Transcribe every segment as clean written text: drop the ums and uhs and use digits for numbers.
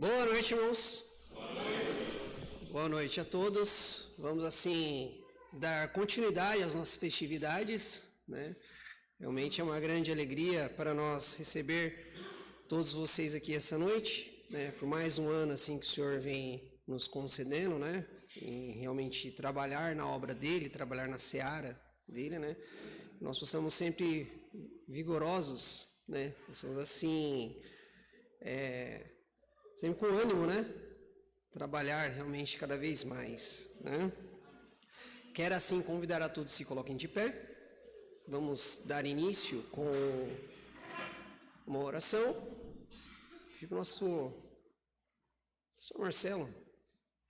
Boa noite, irmãos. Boa noite a todos. Vamos assim dar continuidade às nossas festividades, né? Realmente é uma grande alegria para nós receber todos vocês aqui essa noite, né? Por mais um ano assim que o Senhor vem nos concedendo, né? E realmente trabalhar na obra dele, trabalhar na seara dele, né? Nós possamos sempre vigorosos, né? Possamos assim sempre com ânimo, né? Trabalhar realmente cada vez mais, né? Quero assim convidar a todos se coloquem de pé. Vamos dar início com uma oração. Pedir para o nosso pastor Marcelo,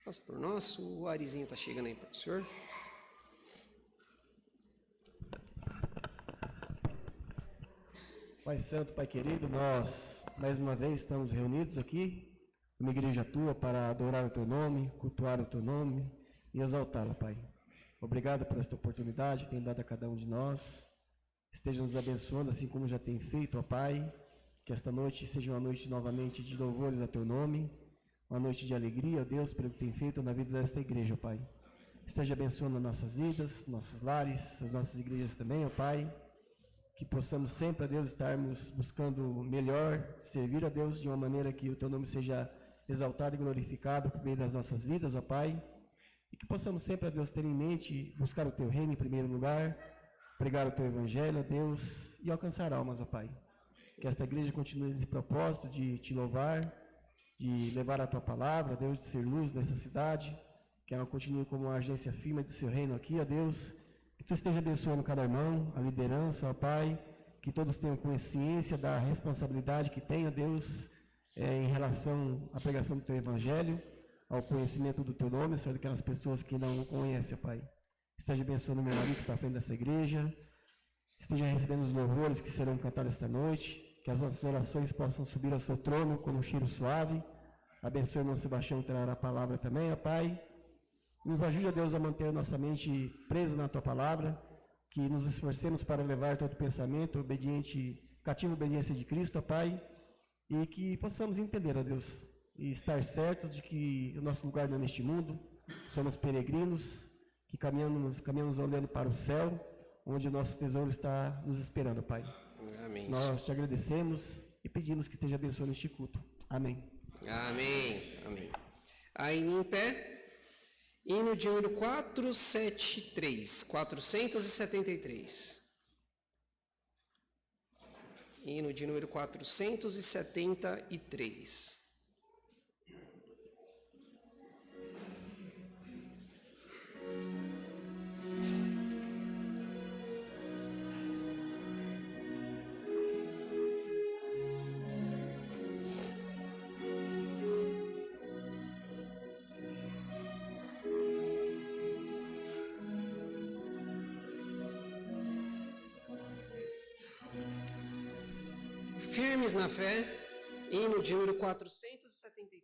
passa por nós. O Arizinho está chegando aí para o senhor. Pai Santo, Pai querido, nós mais uma vez estamos reunidos aqui, uma igreja tua, para adorar o teu nome, cultuar o teu nome e exaltá-lo, Pai. Obrigado por esta oportunidade que tem dado a cada um de nós. Esteja nos abençoando, assim como já tem feito, ó Pai. Que esta noite seja uma noite novamente de louvores a teu nome, uma noite de alegria, ó Deus, pelo que tem feito na vida desta igreja, ó Pai. Esteja abençoando as nossas vidas, nossos lares, as nossas igrejas também, ó Pai. Que possamos sempre, a Deus, estarmos buscando o melhor, servir a Deus de uma maneira que o teu nome seja exaltado e glorificado por meio das nossas vidas, ó Pai. E que possamos sempre, a Deus, ter em mente buscar o teu reino em primeiro lugar, pregar o teu evangelho, ó Deus, e alcançar almas, ó Pai. Que esta igreja continue nesse propósito de te louvar, de levar a tua palavra, ó Deus, de ser luz nessa cidade. Que ela continue como uma agência firme do seu reino aqui, ó Deus. Que tu esteja abençoando cada irmão, a liderança, ó Pai, que todos tenham consciência da responsabilidade que tem, ó Deus, em relação à pregação do teu evangelho, ao conhecimento do teu nome, Senhor, daquelas pessoas que não o conhecem, ó Pai. Esteja abençoando o meu amigo que está à frente dessa igreja, esteja recebendo os louvores que serão cantados esta noite, que as nossas orações possam subir ao seu trono como um cheiro suave. Abençoe o irmão Sebastião que trará a palavra também, ó Pai. Nos ajude, a Deus, a manter nossa mente presa na Tua Palavra, que nos esforcemos para levar todo pensamento obediente, cativo à obediência de Cristo, ó Pai, e que possamos entender, ó Deus, e estar certos de que o nosso lugar não é neste mundo, somos peregrinos, que caminhamos olhando para o céu, onde o nosso tesouro está nos esperando, ó Pai. Amém. Nós te agradecemos e pedimos que esteja abençoando este culto. Amém. Amém. Amém. Aí em pé. Hino de número 473, 473. Hino de número 473. Firmes na fé, hino de número 473.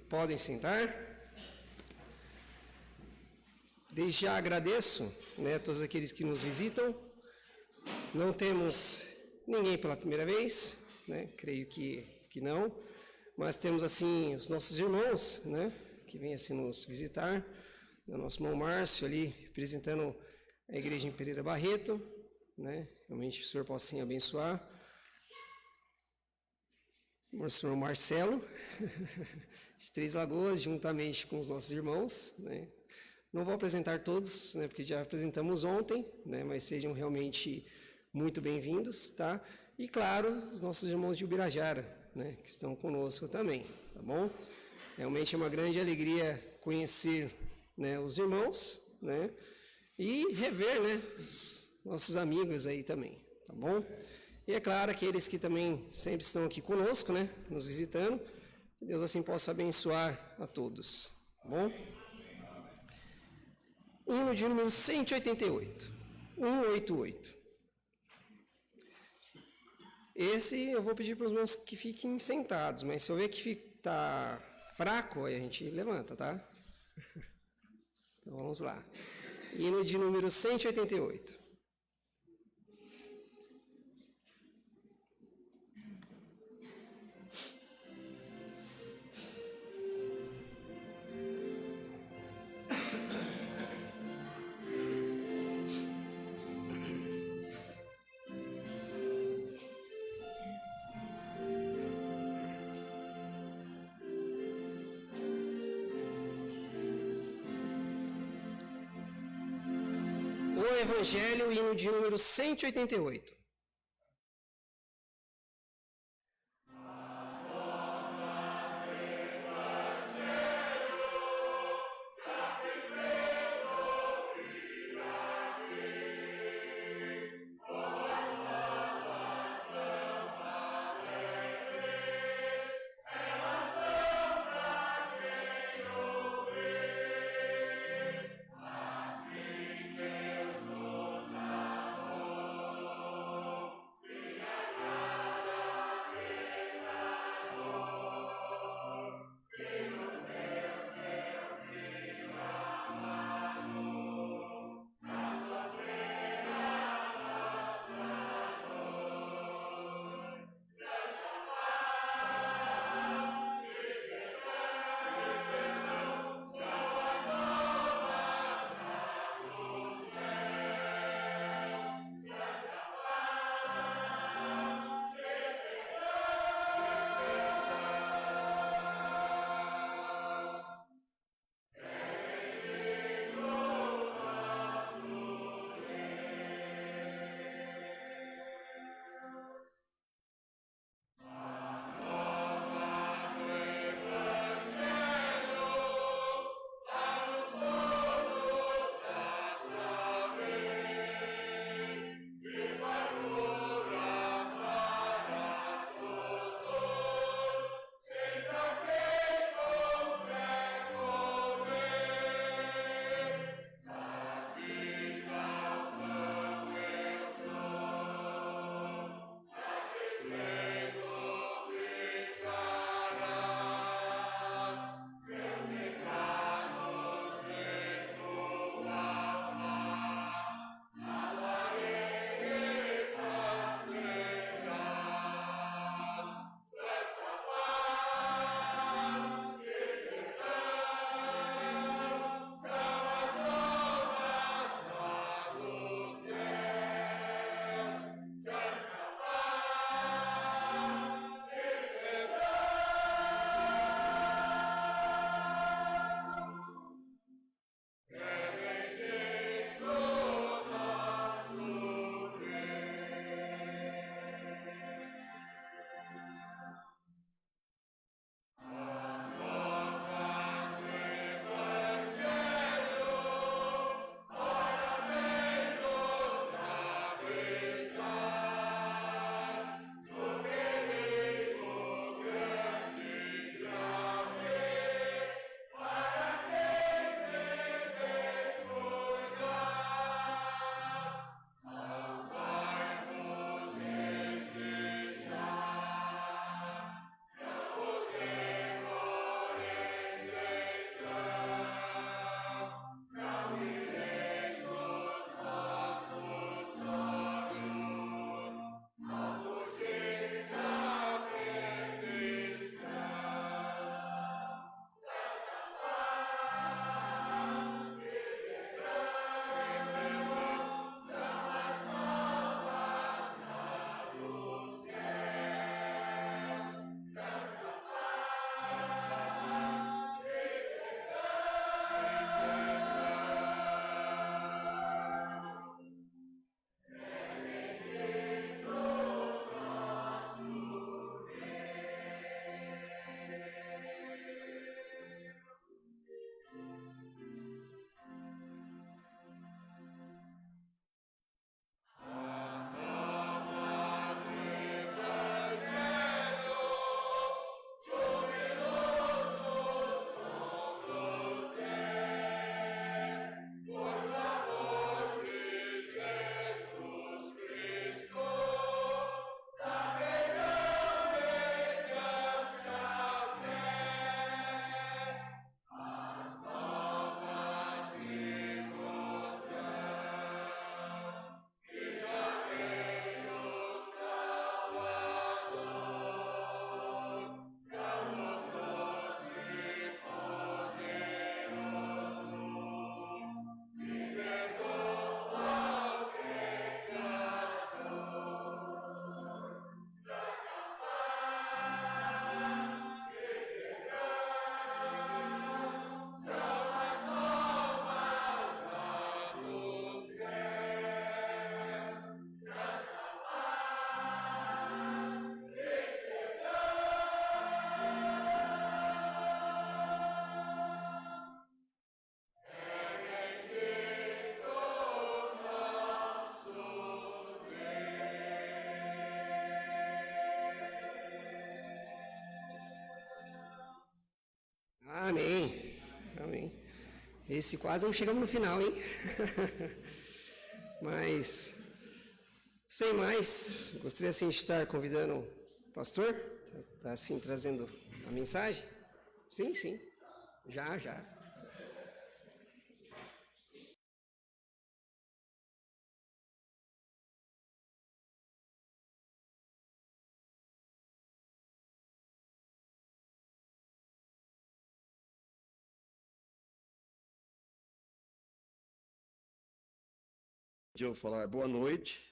Podem sentar. Desde já agradeço, né, a todos aqueles que nos visitam. Não temos ninguém pela primeira vez, né, creio que não, mas temos assim os nossos irmãos, né, que vêm assim nos visitar, o nosso irmão Márcio ali, representando a igreja em Pereira Barreto, né, realmente o Senhor possa assim abençoar. O senhor Marcelo, de Três Lagoas, juntamente com os nossos irmãos, né. Não vou apresentar todos, né, porque já apresentamos ontem, né, mas sejam realmente muito bem-vindos, tá? E, claro, os nossos irmãos de Ubirajara, né, que estão conosco também, tá bom? Realmente é uma grande alegria conhecer, né, os irmãos, né, e rever, né, os nossos amigos aí também, tá bom? E, é claro, aqueles que também sempre estão aqui conosco, né, nos visitando, que Deus assim possa abençoar a todos, tá bom? Hino de número 188, 188. Esse eu vou pedir para os meus que fiquem sentados, mas se eu ver que está fraco, aí a gente levanta, tá? Então vamos lá. Hino de número 188. O Evangelho, hino de número 188. Amém. Amém. Esse quase não chegamos no final, hein? Mas, sem mais, gostaria assim de estar convidando o pastor, tá assim trazendo a mensagem. Sim, sim. Já. Eu falar boa noite.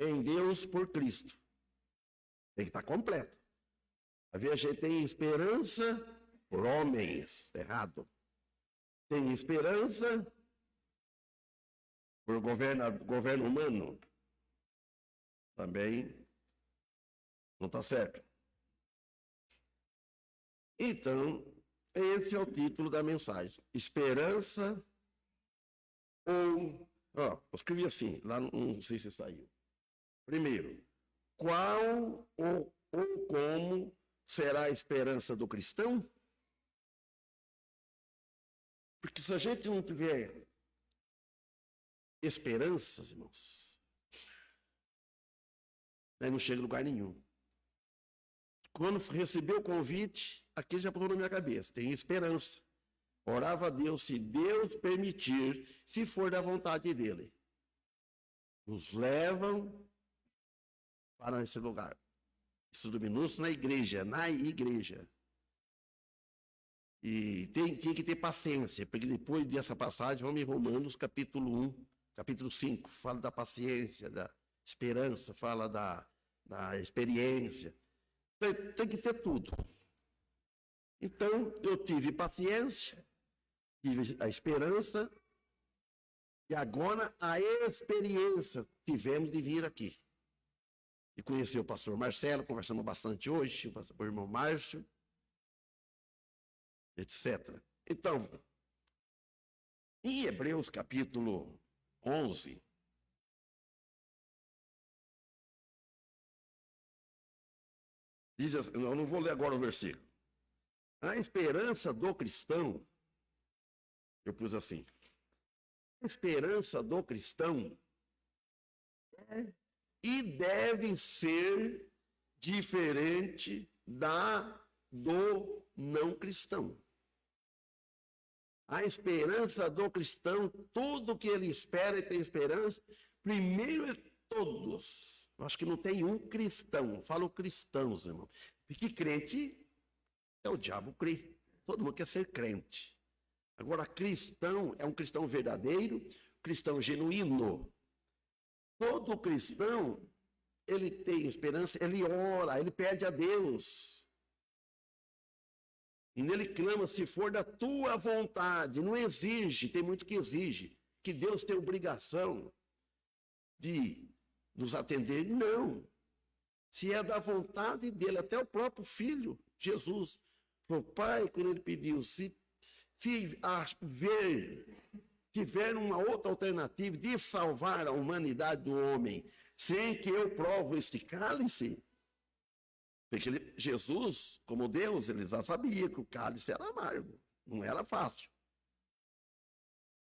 Em Deus por Cristo. Tem que estar completo. Às vezes a gente tem esperança por homens, errado. Tem esperança por governo humano. Também não está certo. Então, esse é o título da mensagem. Esperança ou... eu escrevi assim, lá não sei se saiu. Primeiro, qual ou como será a esperança do cristão? Porque se a gente não tiver esperanças, irmãos, Aí não chega em lugar nenhum. Quando recebeu o convite, aquilo já passou na minha cabeça. Tem esperança. Orava a Deus, se Deus permitir, se for da vontade dele. Nos levam para esse lugar. Estudo minúsculo na igreja, E tem que ter paciência, porque depois dessa passagem, vamos em Romanos, capítulo 1, capítulo 5, fala da paciência, da esperança, fala da experiência. Tem que ter tudo. Então, eu tive paciência, tive a esperança, e agora a experiência tivemos de vir aqui. E conhecer o pastor Marcelo, conversamos bastante hoje, o irmão Márcio, etc. Então, em Hebreus capítulo 11, diz assim, eu não vou ler agora o versículo. A esperança do cristão, eu pus assim, a esperança do cristão é e deve ser diferente do não cristão. A esperança do cristão, tudo que ele espera e tem esperança, primeiro é todos. Eu acho que não tem um cristão, eu falo cristãos, irmão. Porque crente é o diabo crê. Todo mundo quer ser crente. Agora, cristão é um cristão verdadeiro, cristão genuíno. Todo cristão, ele tem esperança, ele ora, ele pede a Deus. E nele clama, se for da tua vontade. Não exige, tem muito que exige, que Deus tem obrigação de nos atender. Não. Se é da vontade dele, até o próprio filho, Jesus, o pai, quando ele pediu, se tiver uma outra alternativa de salvar a humanidade do homem, sem que eu provo este cálice, porque Jesus, como Deus, ele já sabia que o cálice era amargo, não era fácil.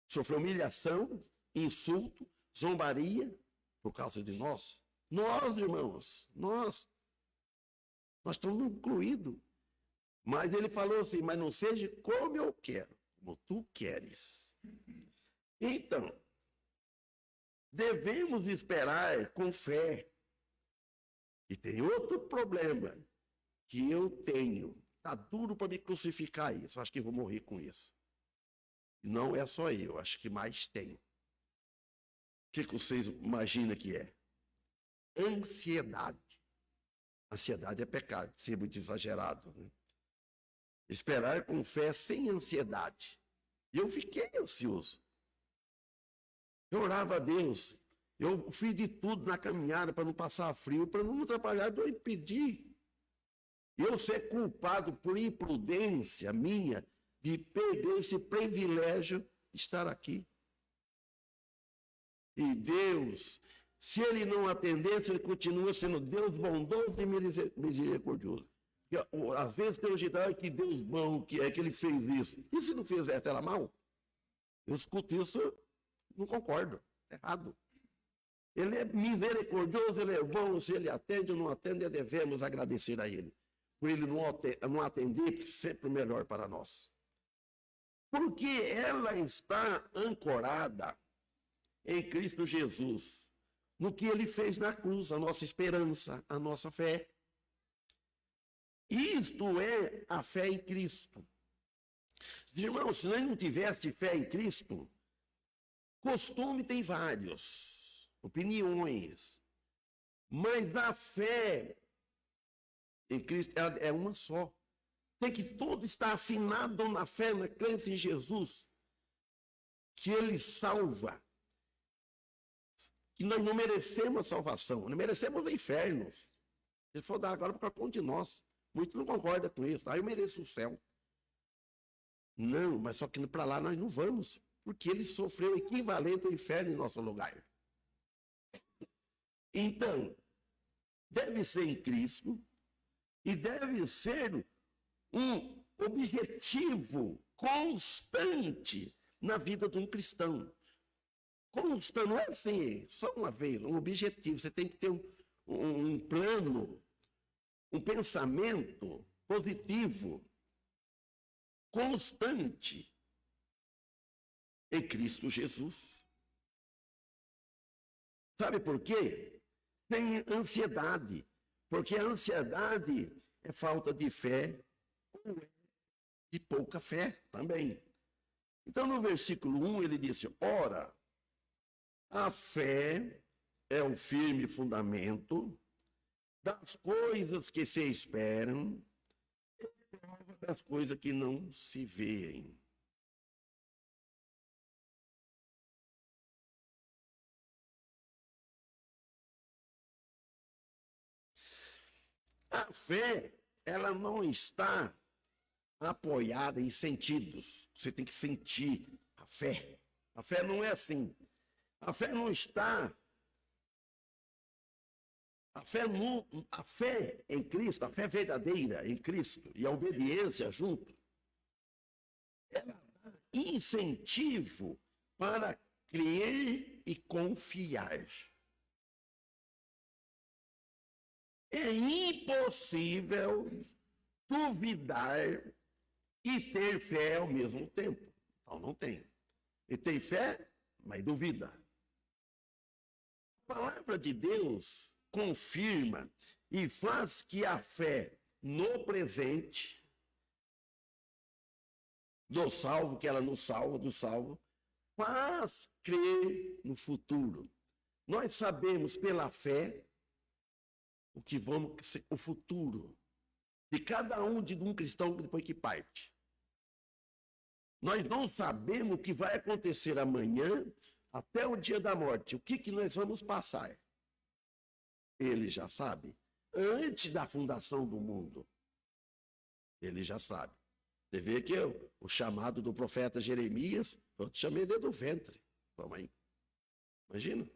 Sofreu humilhação, insulto, zombaria, por causa de nós. Nós, irmãos, nós estamos incluídos. Mas ele falou assim, mas não seja como eu quero, como tu queres. Então, devemos esperar com fé. E tem outro problema que eu tenho. Está duro para me crucificar isso. Acho que vou morrer com isso. Não é só eu, acho que mais tem. O que vocês imaginam que é? Ansiedade. Ansiedade é pecado, ser muito exagerado, né? Esperar com fé sem ansiedade. E eu fiquei ansioso. Eu orava a Deus. Eu fiz de tudo na caminhada para não passar frio, para não me atrapalhar, para eu impedir. Eu ser culpado por imprudência minha de perder esse privilégio de estar aqui. E Deus, se Ele não atendesse, Ele continua sendo Deus bondoso e misericordioso. Porque, às vezes tem um que Deus bom, que é que Ele fez isso. E se não fizesse, era mal? Eu escuto isso, não concordo, é errado. Ele é misericordioso, Ele é bom, se Ele atende ou não atende, devemos agradecer a Ele. Por Ele não atender, porque sempre o melhor para nós. Porque ela está ancorada em Cristo Jesus, no que Ele fez na cruz, a nossa esperança, a nossa fé. Isto é a fé em Cristo. Irmãos, se nós não tivesse fé em Cristo, costume tem vários, opiniões, mas a fé em Cristo é uma só. Tem que todo estar afinado na fé, na crença em Jesus, que Ele salva. Que nós não merecemos a salvação, não merecemos o inferno. Se Ele for dar agora para conta de nós. Muitos não concordam com isso. Eu mereço o céu. Não, mas só que para lá nós não vamos, porque Ele sofreu o equivalente ao inferno em nosso lugar. Então, deve ser em Cristo e deve ser um objetivo constante na vida de um cristão. Constante, não é assim, só uma vez, um objetivo. Você tem que ter um plano, um pensamento positivo, constante em Cristo Jesus. Sabe por quê? Tem ansiedade, porque a ansiedade é falta de fé ou é de pouca fé também. Então, no versículo 1, ele disse: ora, a fé é o firme fundamento das coisas que se esperam, e prova das coisas que não se veem. A fé, ela não está apoiada em sentidos. Você tem que sentir a fé. A fé não é assim. A fé não está. A fé em Cristo, a fé verdadeira em Cristo e a obediência junto, ela dá incentivo para crer e confiar. É impossível duvidar e ter fé ao mesmo tempo. Então, não tem. E tem fé, mas duvida. A palavra de Deus confirma e faz que a fé no presente, do salvo, que ela nos salva, do salvo, faz crer no futuro. Nós sabemos pela fé o que vamos ser, o futuro de cada um de um cristão depois que parte. Nós não sabemos o que vai acontecer amanhã até o dia da morte. O que nós vamos passar? Ele já sabe. Antes da fundação do mundo, ele já sabe. Você vê que o chamado do profeta Jeremias, eu te chamei desde o ventre. Vamos aí. Imagina.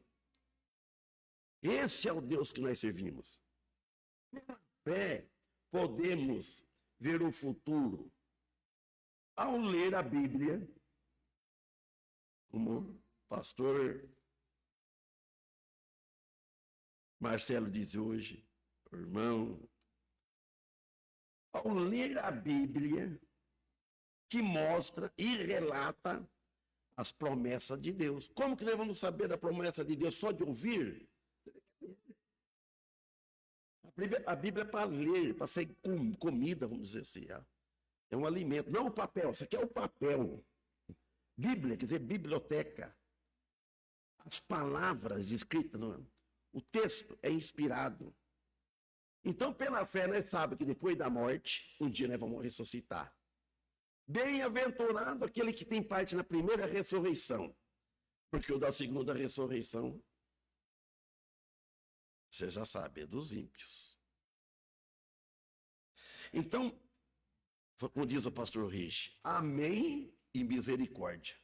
Esse é o Deus que nós servimos. Pela fé, podemos ver o futuro ao ler a Bíblia, como o pastor Marcelo diz hoje, irmão, ao ler a Bíblia, que mostra e relata as promessas de Deus. Como que nós vamos saber da promessa de Deus só de ouvir? A Bíblia é para ler, para ser comida, vamos dizer assim. É um alimento, não o papel, isso aqui é o papel. Bíblia, quer dizer, biblioteca. As palavras escritas, o texto é inspirado. Então, pela fé, nós sabemos que depois da morte, um dia nós vamos ressuscitar. Bem-aventurado aquele que tem parte na primeira ressurreição, porque o da segunda ressurreição, você já sabe, é dos ímpios. Então, como diz o pastor Rich, amém e misericórdia.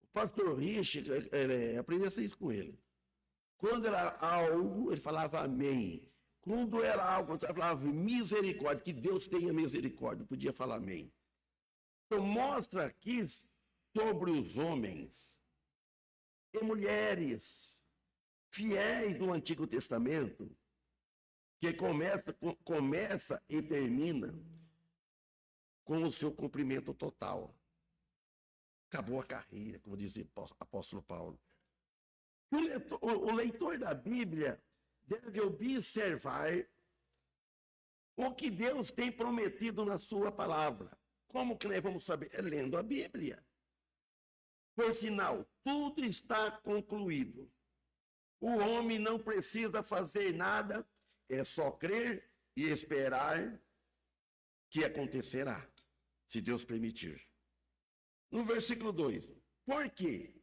O pastor Rich, aprendi a ser isso com ele. Quando era algo, ele falava amém. Quando era algo, ele falava misericórdia, que Deus tenha misericórdia, podia falar amém. Então, mostra aqui sobre os homens e mulheres fiéis do Antigo Testamento, que começa e termina com o seu cumprimento total. Acabou a carreira, como dizia o apóstolo Paulo. O leitor da Bíblia deve observar o que Deus tem prometido na sua palavra. Como que nós vamos saber? É lendo a Bíblia. Por sinal, tudo está concluído. O homem não precisa fazer nada, é só crer e esperar que acontecerá, se Deus permitir. No versículo 2, por quê?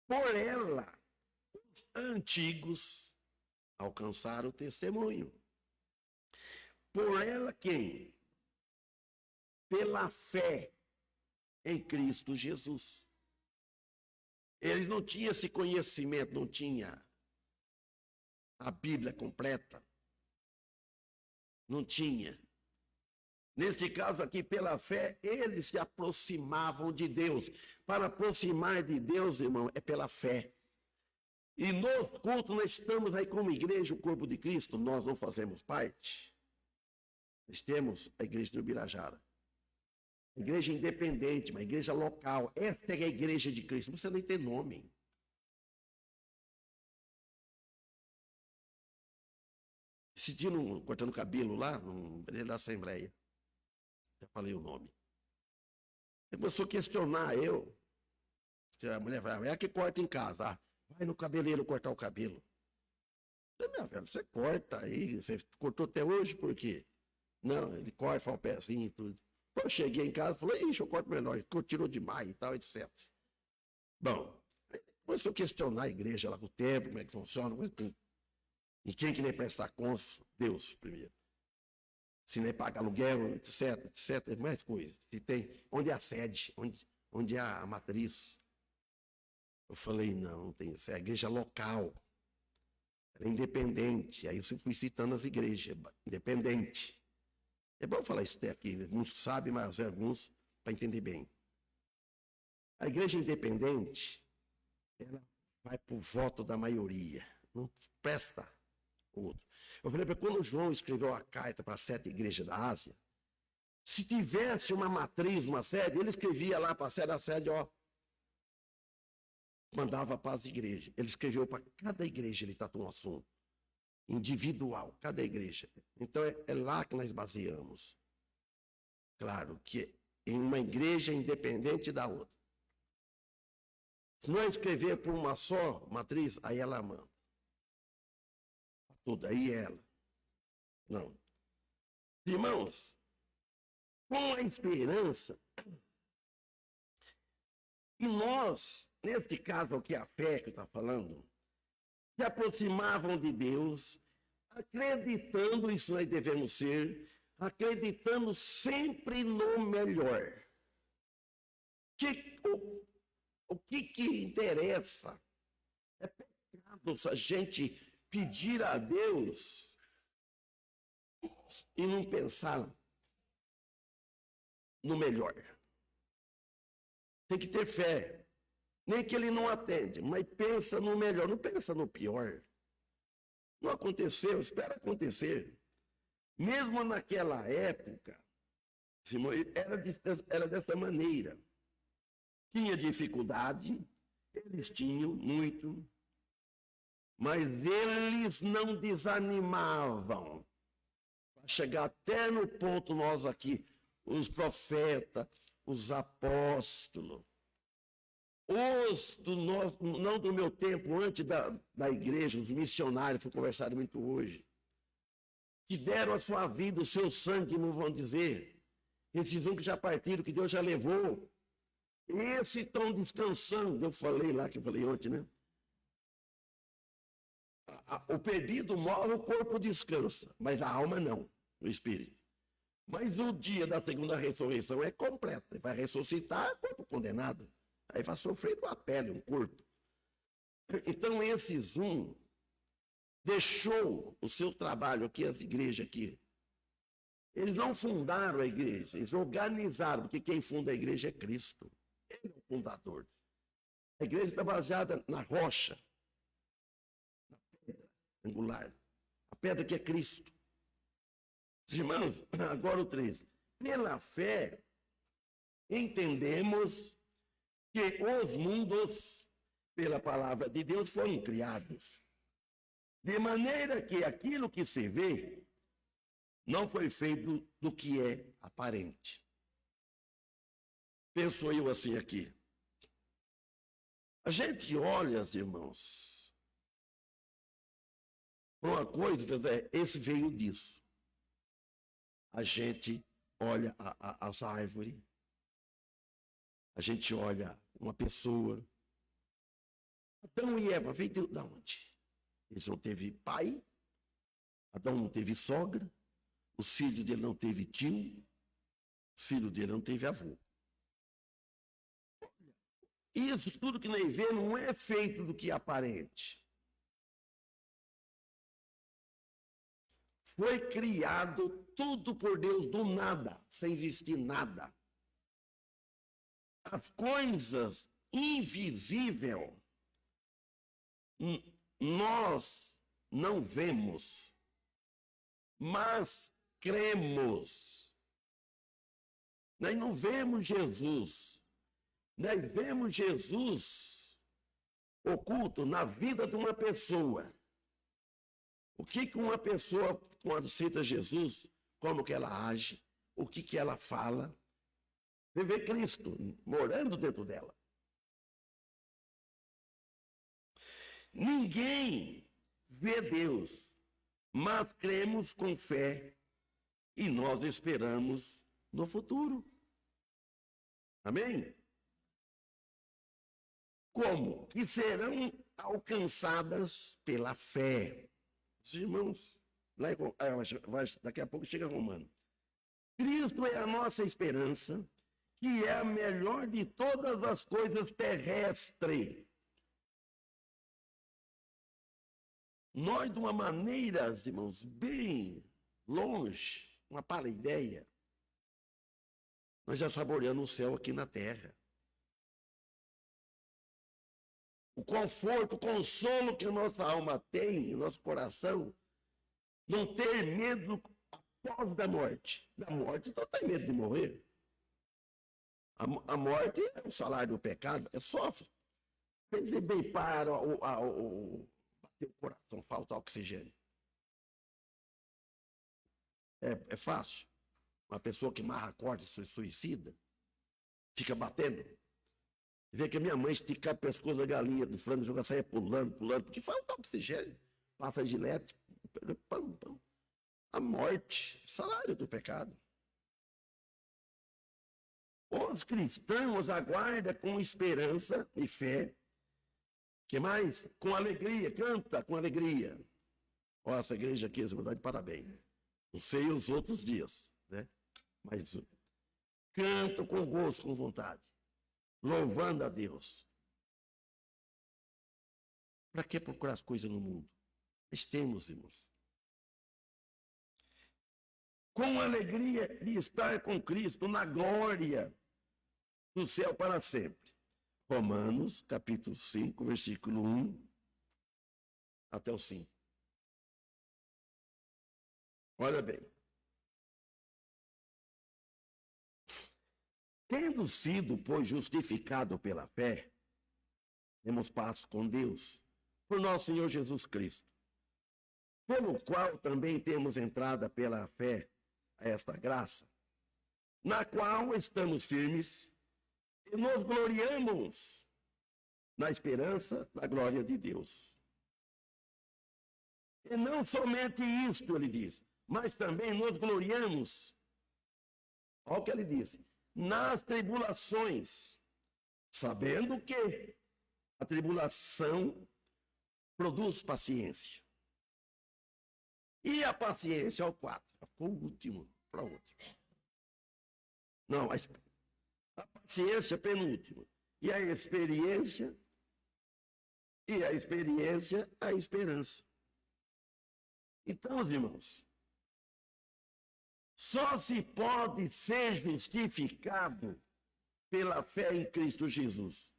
Por ela, os antigos alcançaram o testemunho. Por ela quem? Pela fé em Cristo Jesus. Eles não tinham esse conhecimento, não tinha a Bíblia completa. Não tinha. Neste caso aqui, pela fé, eles se aproximavam de Deus. Para aproximar de Deus, irmão, é pela fé. E nos cultos nós estamos aí como igreja, o corpo de Cristo, nós não fazemos parte. Nós temos a igreja do Ibirajara. Igreja independente, uma igreja local. Essa é a igreja de Cristo. Você nem tem nome. Esse dia, cortando cabelo lá, na Assembleia. Já falei o nome. Ele começou a questionar eu. A mulher falava, é a que corta em casa. Ah, vai no cabeleireiro cortar o cabelo. Eu falei, minha velha, você corta aí. Você cortou até hoje por quê? Não, ele corta, faz o pezinho e tudo. Quando eu cheguei em casa, falei, ixi, eu corto menor, tirou demais e tal, etc. Bom, começou a questionar a igreja lá com o templo, como é que funciona, e quem que nem prestar conta? Deus, primeiro. Se nem paga aluguel, etc, etc, mais coisas. Se tem, onde é a sede, onde é a matriz. Eu falei, não tem, isso é a igreja local. Ela é independente. Aí eu fui citando as igrejas, independente. É bom falar isso aqui, não sabe, mas alguns para entender bem. A igreja independente, ela vai por voto da maioria, não presta outro. Eu falei, quando João escreveu a carta para as 7 igrejas da Ásia, se tivesse uma matriz, uma sede, ele escrevia lá para a sede, ó, mandava para as igrejas. Ele escreveu para cada igreja, ele tratou um assunto individual, cada igreja. Então é lá que nós baseamos. Claro que em uma igreja independente da outra. Se não escrever por uma só matriz, aí ela manda. Tudo aí ela. Não. Irmãos, com a esperança, e nós, nesse caso aqui, a fé que está falando, se aproximavam de Deus, acreditando, isso nós devemos ser, acreditando sempre no melhor. O que interessa é pecado se a gente pedir a Deus e não pensar no melhor. Tem que ter fé. Nem que ele não atende, mas pensa no melhor, não pensa no pior. Não aconteceu, espera acontecer. Mesmo naquela época, era dessa maneira. Tinha dificuldade, eles tinham muito, mas eles não desanimavam. Para chegar até no ponto nós aqui, os profetas, os apóstolos, não do meu tempo, antes da igreja, os missionários, foi conversado muito hoje, que deram a sua vida, o seu sangue, não vão dizer. Eles dizem que já partiram, que Deus já levou. Esses estão descansando. Eu falei lá, que eu falei ontem, né? O perdido morre, o corpo descansa, mas a alma não, o espírito. Mas o dia da segunda ressurreição é completo. Ele vai ressuscitar, corpo condenado. Aí vai sofrer uma pele, um corpo. Então, esses deixou o seu trabalho aqui, as igrejas aqui. Eles não fundaram a igreja, eles organizaram, porque quem funda a igreja é Cristo. Ele é o fundador. A igreja está baseada na rocha, na pedra angular. A pedra que é Cristo. Irmãos, agora o 13. Pela fé, entendemos que os mundos, pela palavra de Deus, foram criados. De maneira que aquilo que se vê não foi feito do que é aparente. Penso eu assim aqui. A gente olha, irmãos, para uma coisa, esse veio disso. A gente olha as árvores, a gente olha uma pessoa. Adão e Eva veio de onde? Eles não teve pai, Adão não teve sogra, os filhos dele não teve tio, os filhos dele não teve avô. Isso tudo que nós vemos não é feito do que é aparente. Foi criado tudo por Deus do nada, sem existir nada. As coisas invisíveis nós não vemos, mas cremos. Nós não vemos Jesus. Nós vemos Jesus oculto na vida de uma pessoa. O que uma pessoa, quando aceita Jesus, como que ela age, o que ela fala. Você vê Cristo morando dentro dela. Ninguém vê Deus, mas cremos com fé e nós esperamos no futuro. Amém? Como? Que serão alcançadas pela fé. Os irmãos, daqui a pouco chega Romano. Cristo é a nossa esperança, que é a melhor de todas as coisas terrestres. Nós, de uma maneira, irmãos, bem longe, uma pala-ideia, nós já saboreamos o céu aqui na terra. O conforto, o consolo que a nossa alma tem, o nosso coração, não ter medo após da morte. Da morte, não tem medo de morrer. A morte é o salário do pecado, é sofre. Ele bem para bater o coração, falta oxigênio. É fácil. Uma pessoa que marra corda e se suicida, fica batendo. Vê que a minha mãe esticar o pescoço da galinha, do frango, jogar saia pulando, porque falta oxigênio. Passa gilete, pam. A morte, salário do pecado. Os cristãos aguardam com esperança e fé. Que mais? Com alegria, canta com alegria. Ó, essa igreja aqui, você vai de parabéns. Não sei os outros dias, né? Mas canto com gosto, com vontade. Louvando a Deus. Para que procurar as coisas no mundo? Nós temos, irmãos. Com alegria de estar com Cristo na glória do céu para sempre. Romanos, capítulo 5, versículo 1 até o 5. Olha bem. Tendo sido, pois, justificado pela fé, temos paz com Deus, por nosso Senhor Jesus Cristo, pelo qual também temos entrada pela fé a esta graça, na qual estamos firmes e nos gloriamos na esperança da glória de Deus. E não somente isto, ele diz, mas também nos gloriamos, olha o que ele disse, nas tribulações, sabendo que a tribulação produz paciência. E a paciência, ao 4, ficou o último, para o último. Não, a paciência é penúltimo. E a experiência, a esperança. Então, irmãos, só se pode ser justificado pela fé em Cristo Jesus,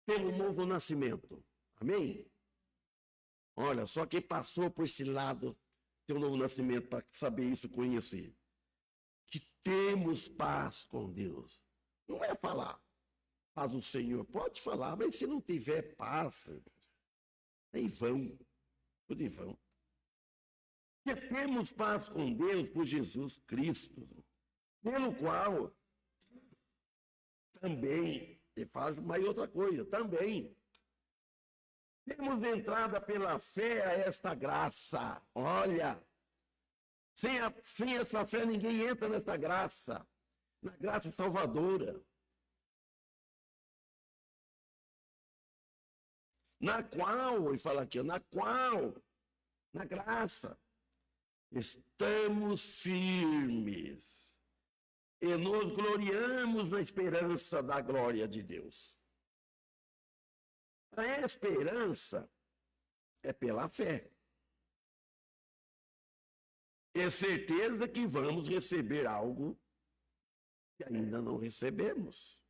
pelo novo nascimento. Amém? Olha, só quem passou por esse lado tem um novo nascimento para saber isso, conhecer. Que temos paz com Deus. Não é falar paz do Senhor. Pode falar, mas se não tiver paz, é em vão. Tudo em vão. Que temos paz com Deus por Jesus Cristo, pelo qual também, ele fala mais outra coisa, também temos entrada pela fé a esta graça. Olha, sem essa fé ninguém entra nessa graça, na graça salvadora. Na qual, ele fala aqui, na graça, estamos firmes e nos gloriamos na esperança da glória de Deus. A esperança é pela fé. É certeza que vamos receber algo que ainda não recebemos,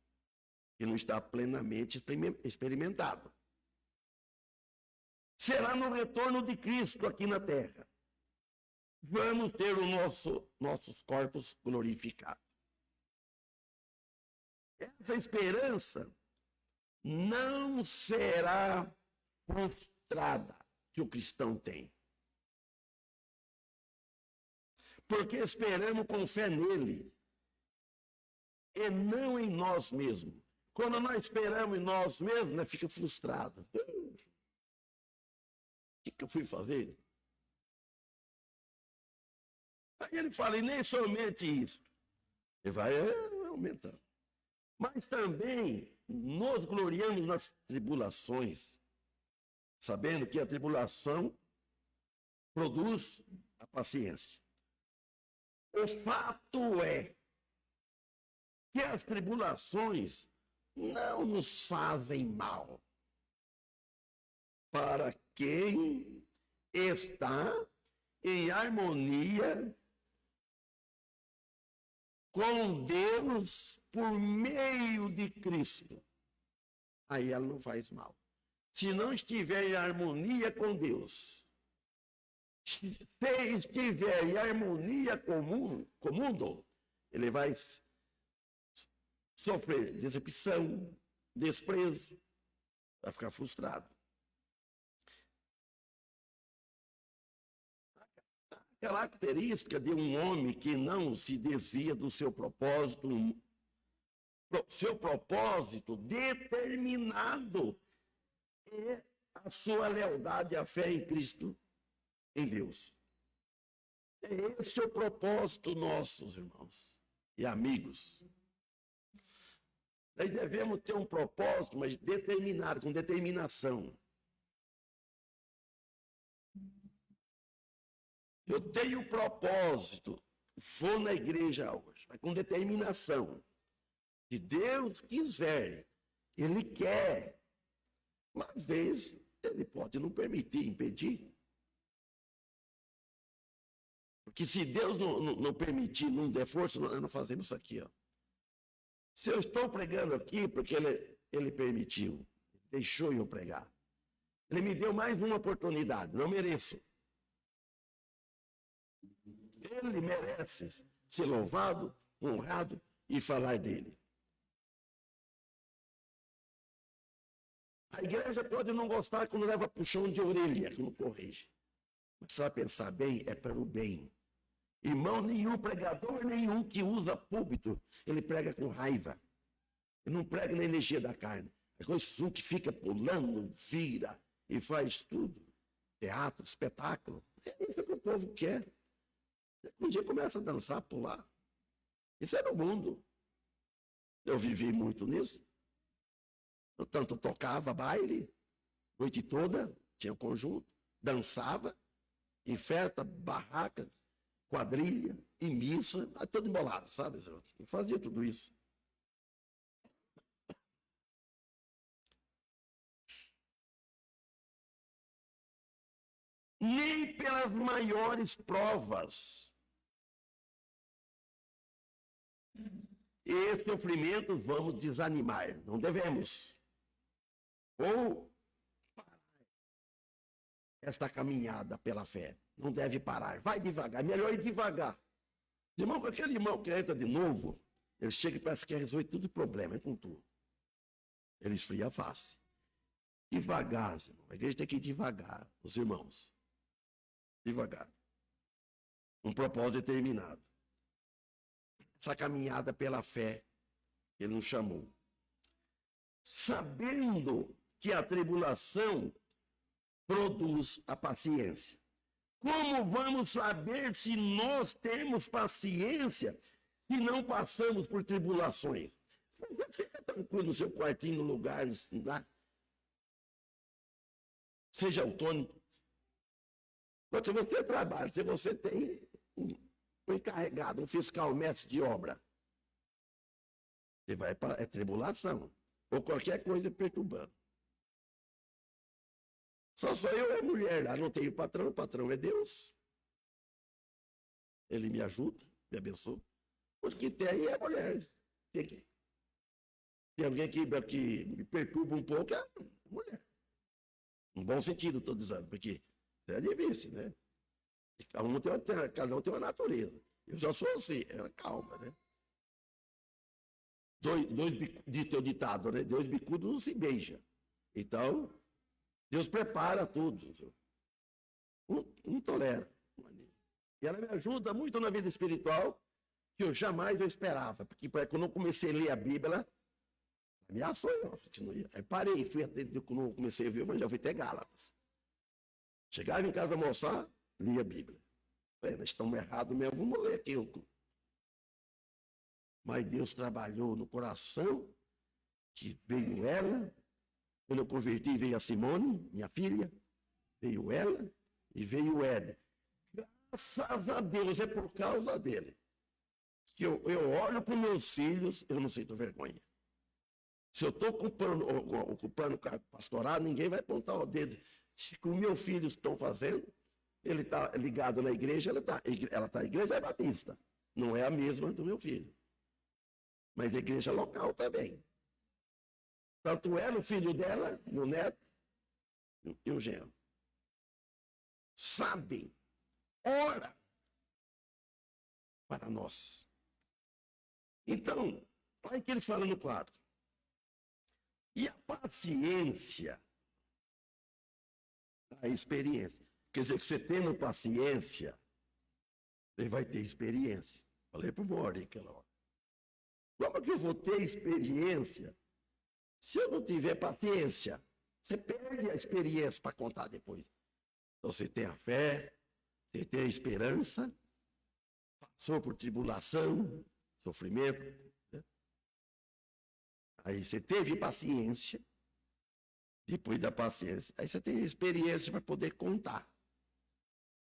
que não está plenamente experimentado. será no retorno de Cristo aqui na terra. Vamos ter nossos corpos glorificados. Essa esperança não será frustrada que o cristão tem. Porque esperamos com fé nele e não em nós mesmos. Quando nós esperamos em nós mesmos, nós fica frustrado. O que eu fui fazer? Aí ele fala, e nem somente isso. Ele vai aumentando. Mas também nos gloriamos nas tribulações, sabendo que a tribulação produz a paciência. O fato é que as tribulações não nos fazem mal para quem está em harmonia com Deus por meio de Cristo. Aí ela não faz mal. Se não estiver em harmonia com Deus, se estiver em harmonia com o mundo, ele vai sofrer decepção, desprezo, vai ficar frustrado. A característica de um homem que não se desvia do seu propósito determinado é a sua lealdade à fé em Cristo, em Deus. Esse é o propósito nosso, irmãos e amigos. Nós devemos ter um propósito, mas determinado, com determinação. Eu tenho propósito, vou na igreja hoje, mas com determinação. Se Deus quiser, Ele quer. Mas às vezes, Ele pode não permitir, impedir. Porque se Deus não permitir, não der força, nós não fazemos isso aqui. Ó. Se eu estou pregando aqui, porque ele permitiu, deixou eu pregar. Ele me deu mais uma oportunidade, não mereço. Ele merece ser louvado, honrado e falar dele. A igreja pode não gostar quando leva puxão de orelha, quando corrige. Mas se ela pensar bem, é para o bem. Irmão, nenhum pregador, nenhum que usa púlpito, ele prega com raiva. Ele não prega na energia da carne. É com isso que fica pulando, vira e faz tudo. Teatro, espetáculo. É isso que o povo quer. Um dia começa a dançar, pular. Isso é no mundo. Eu vivi muito nisso. Eu tanto tocava baile, noite toda, tinha um conjunto, dançava, em festa, barraca, quadrilha, em missa, todo embolado, sabe? Eu fazia tudo isso. Nem pelas maiores provas e sofrimentos vamos desanimar, não devemos. Ou parar esta caminhada pela fé. Não deve parar, vai devagar, melhor ir devagar. Irmão, com aquele irmão que entra de novo, ele chega e parece que quer resolver tudo o problema, é com tudo. Ele esfria a face. Devagar, irmão. A igreja tem que ir devagar, os irmãos. Devagar. Um propósito determinado. Essa caminhada pela fé, ele nos chamou. Sabendo que a tribulação produz a paciência. Como vamos saber se nós temos paciência se não passamos por tribulações? Fica tranquilo no seu quartinho, no lugar, lá. Seja autônomo. Se você trabalha, se você tem um encarregado, um fiscal, mestre de obra, você vai para tribulação. Ou qualquer coisa perturbando. Só sou eu e a mulher lá, não tenho patrão, o patrão é Deus. Ele me ajuda, me abençoa. O que tem é a mulher. Tem alguém que me perturba um pouco, é a mulher. Um bom sentido, estou dizendo, porque é difícil, né? Cada um tem uma natureza. Eu já sou assim, calma, né? Diz teu ditado, né? Dois bicudos não se beija. Então, Deus prepara tudo. Um tolera. E ela me ajuda muito na vida espiritual, que eu jamais esperava. Porque quando eu comecei a ler a Bíblia, ela ameaçou. Aí parei, quando eu comecei a ver o Evangelho, fui até Gálatas. Chegava em casa a almoçar, lia a Bíblia. Nós estamos errados mesmo, vamos ler aqui. Mas Deus trabalhou no coração, que veio ela. Quando eu converti, veio a Simone, minha filha. Veio ela e veio o Éder. Graças a Deus, é por causa dele. Que eu olho para os meus filhos, eu não sinto vergonha. Se eu estou ocupando pastorado, ninguém vai apontar o dedo. Se o que os meus filhos estão fazendo, ele está ligado na igreja, ela está na igreja é batista. Não é a mesma do meu filho. Mas a igreja local também. Tanto ela, o filho dela, e o neto, e o genro. Sabem, ora para nós. Então, olha o que ele fala no quadro. E a paciência, a experiência. Quer dizer que você tendo paciência, você vai ter experiência. Falei para o Mori aquela hora. Como que eu vou ter experiência se eu não tiver paciência? Você perde a experiência para contar depois. Então você tem a fé, você tem a esperança, passou por tribulação, sofrimento. Né? Aí você teve paciência, depois da paciência, aí você tem a experiência para poder contar.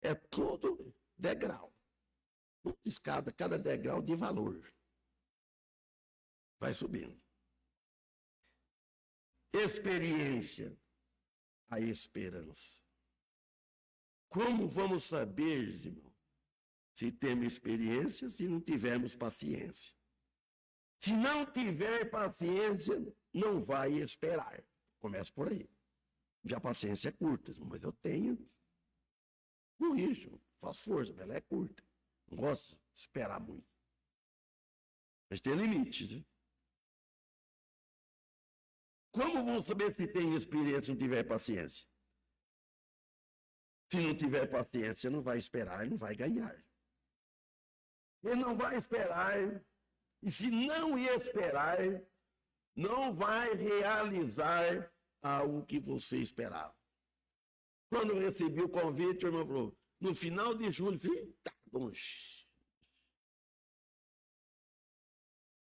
É tudo degrau. Tudo escada, cada degrau de valor. Vai subindo. Experiência, a esperança. Como vamos saber, irmão, se temos experiência, se não tivermos paciência? Se não tiver paciência, não vai esperar. Começa por aí. Já a paciência é curta, mas eu tenho. Não isso, faço força, ela é curta. Não gosto de esperar muito. Mas tem limites, né? Como vamos saber se tem experiência se não tiver paciência? Se não tiver paciência, não vai esperar, não vai ganhar. Ele não vai esperar, e se não esperar, não vai realizar algo que você esperava. Quando eu recebi o convite, o irmão falou, no final de julho, eu falei, tá longe.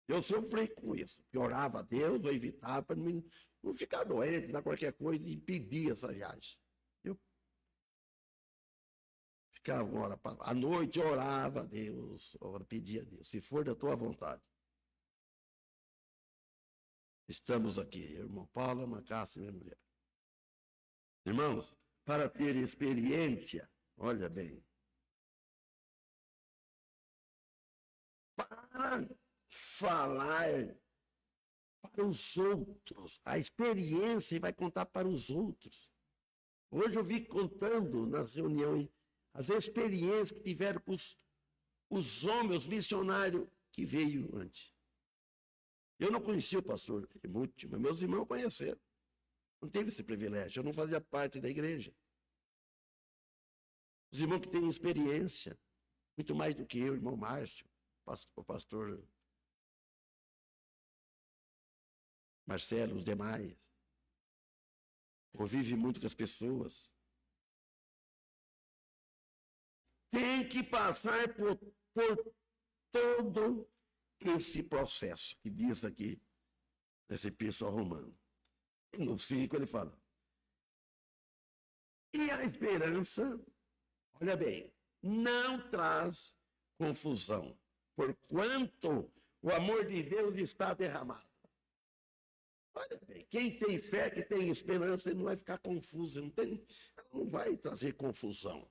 Eu sofri com isso, porque orava a Deus, eu evitava para não ficar doente, dar qualquer coisa e impedir essa viagem. Eu ficava uma hora, à noite eu orava a Deus, pedia a Deus, se for da tua vontade. Estamos aqui, irmão Paulo, Macássio e minha mulher. Irmãos, para ter experiência, olha bem, para falar para os outros, a experiência vai contar para os outros. Hoje eu vi contando nas reuniões as experiências que tiveram com os homens, os missionários que veio antes. Eu não conhecia o pastor muito, mas meus irmãos conheceram. Não teve esse privilégio, eu não fazia parte da igreja. Os irmãos que têm experiência, muito mais do que eu, o irmão Márcio, o pastor Marcelo, os demais. Convive muito com as pessoas. Tem que passar por todo esse processo que diz aqui nesse epístola romano. E no 5 ele fala. E a esperança, olha bem, não traz confusão, porquanto o amor de Deus está derramado. Olha bem, quem tem fé, que tem esperança, ele não vai ficar confuso, não vai trazer confusão.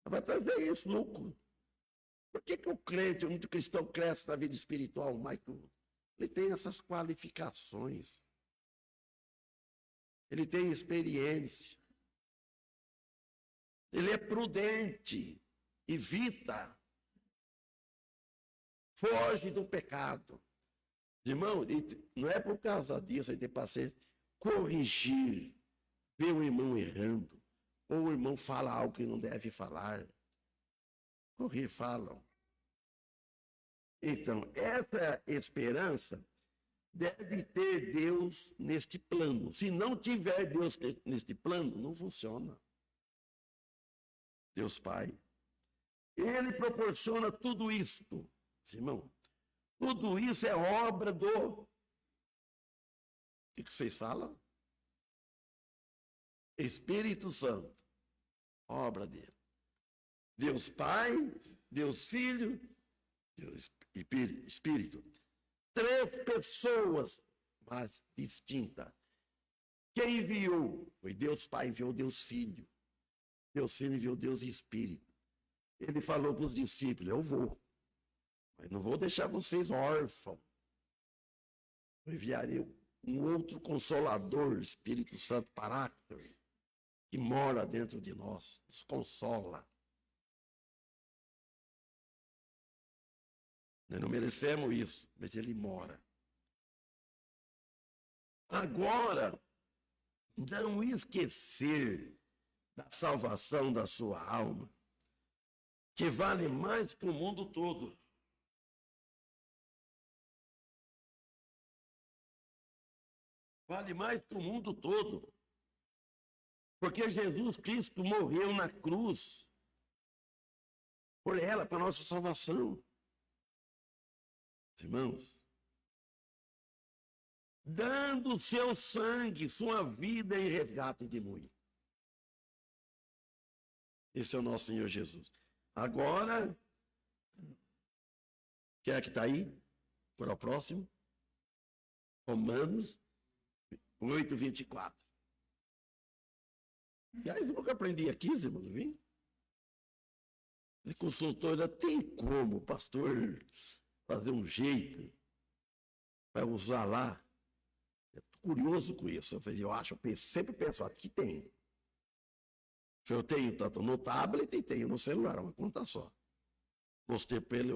Ela vai trazer isso, lucro. Por que o crente, o muito cristão, cresce na vida espiritual mais que ele tem essas qualificações? ele tem experiência, ele é prudente, evita, foge do pecado. Irmão, não é por causa disso ele ter paciência, corrigir, ver o irmão errando, ou o irmão fala algo que não deve falar. Correr, falam. Então, essa esperança deve ter Deus neste plano. Se não tiver Deus neste plano, não funciona. Deus Pai. Ele proporciona tudo isto, irmão. Tudo isso é obra do... O que vocês falam? Espírito Santo. Obra dele. Deus Pai, Deus Filho, Deus Espírito. 3 pessoas, mas distintas. Quem enviou? Foi Deus Pai, enviou Deus Filho. Deus Filho enviou Deus Espírito. Ele falou para os discípulos, eu vou, mas não vou deixar vocês órfãos. Eu enviarei um outro Consolador, Espírito Santo Paráclito, que mora dentro de nós, nos consola. Nós não merecemos isso, mas ele mora. Agora, não esquecer da salvação da sua alma, que vale mais que o mundo todo. Vale mais que o mundo todo. Porque Jesus Cristo morreu na cruz por ela, para a nossa salvação. Irmãos, dando seu sangue, sua vida em resgate de muitos. Esse é o nosso Senhor Jesus. Agora, quem é que está aí? Para o próximo? Romanos 8, 24. E aí, eu nunca aprendi aqui, irmãos, viu? Ele consultou, ainda tem como, pastor, fazer um jeito para usar lá. Eu tô curioso com isso. Eu falei, sempre penso, aqui tem. Eu tenho tanto no tablet e tenho no celular, uma conta só. Mostrei para ele,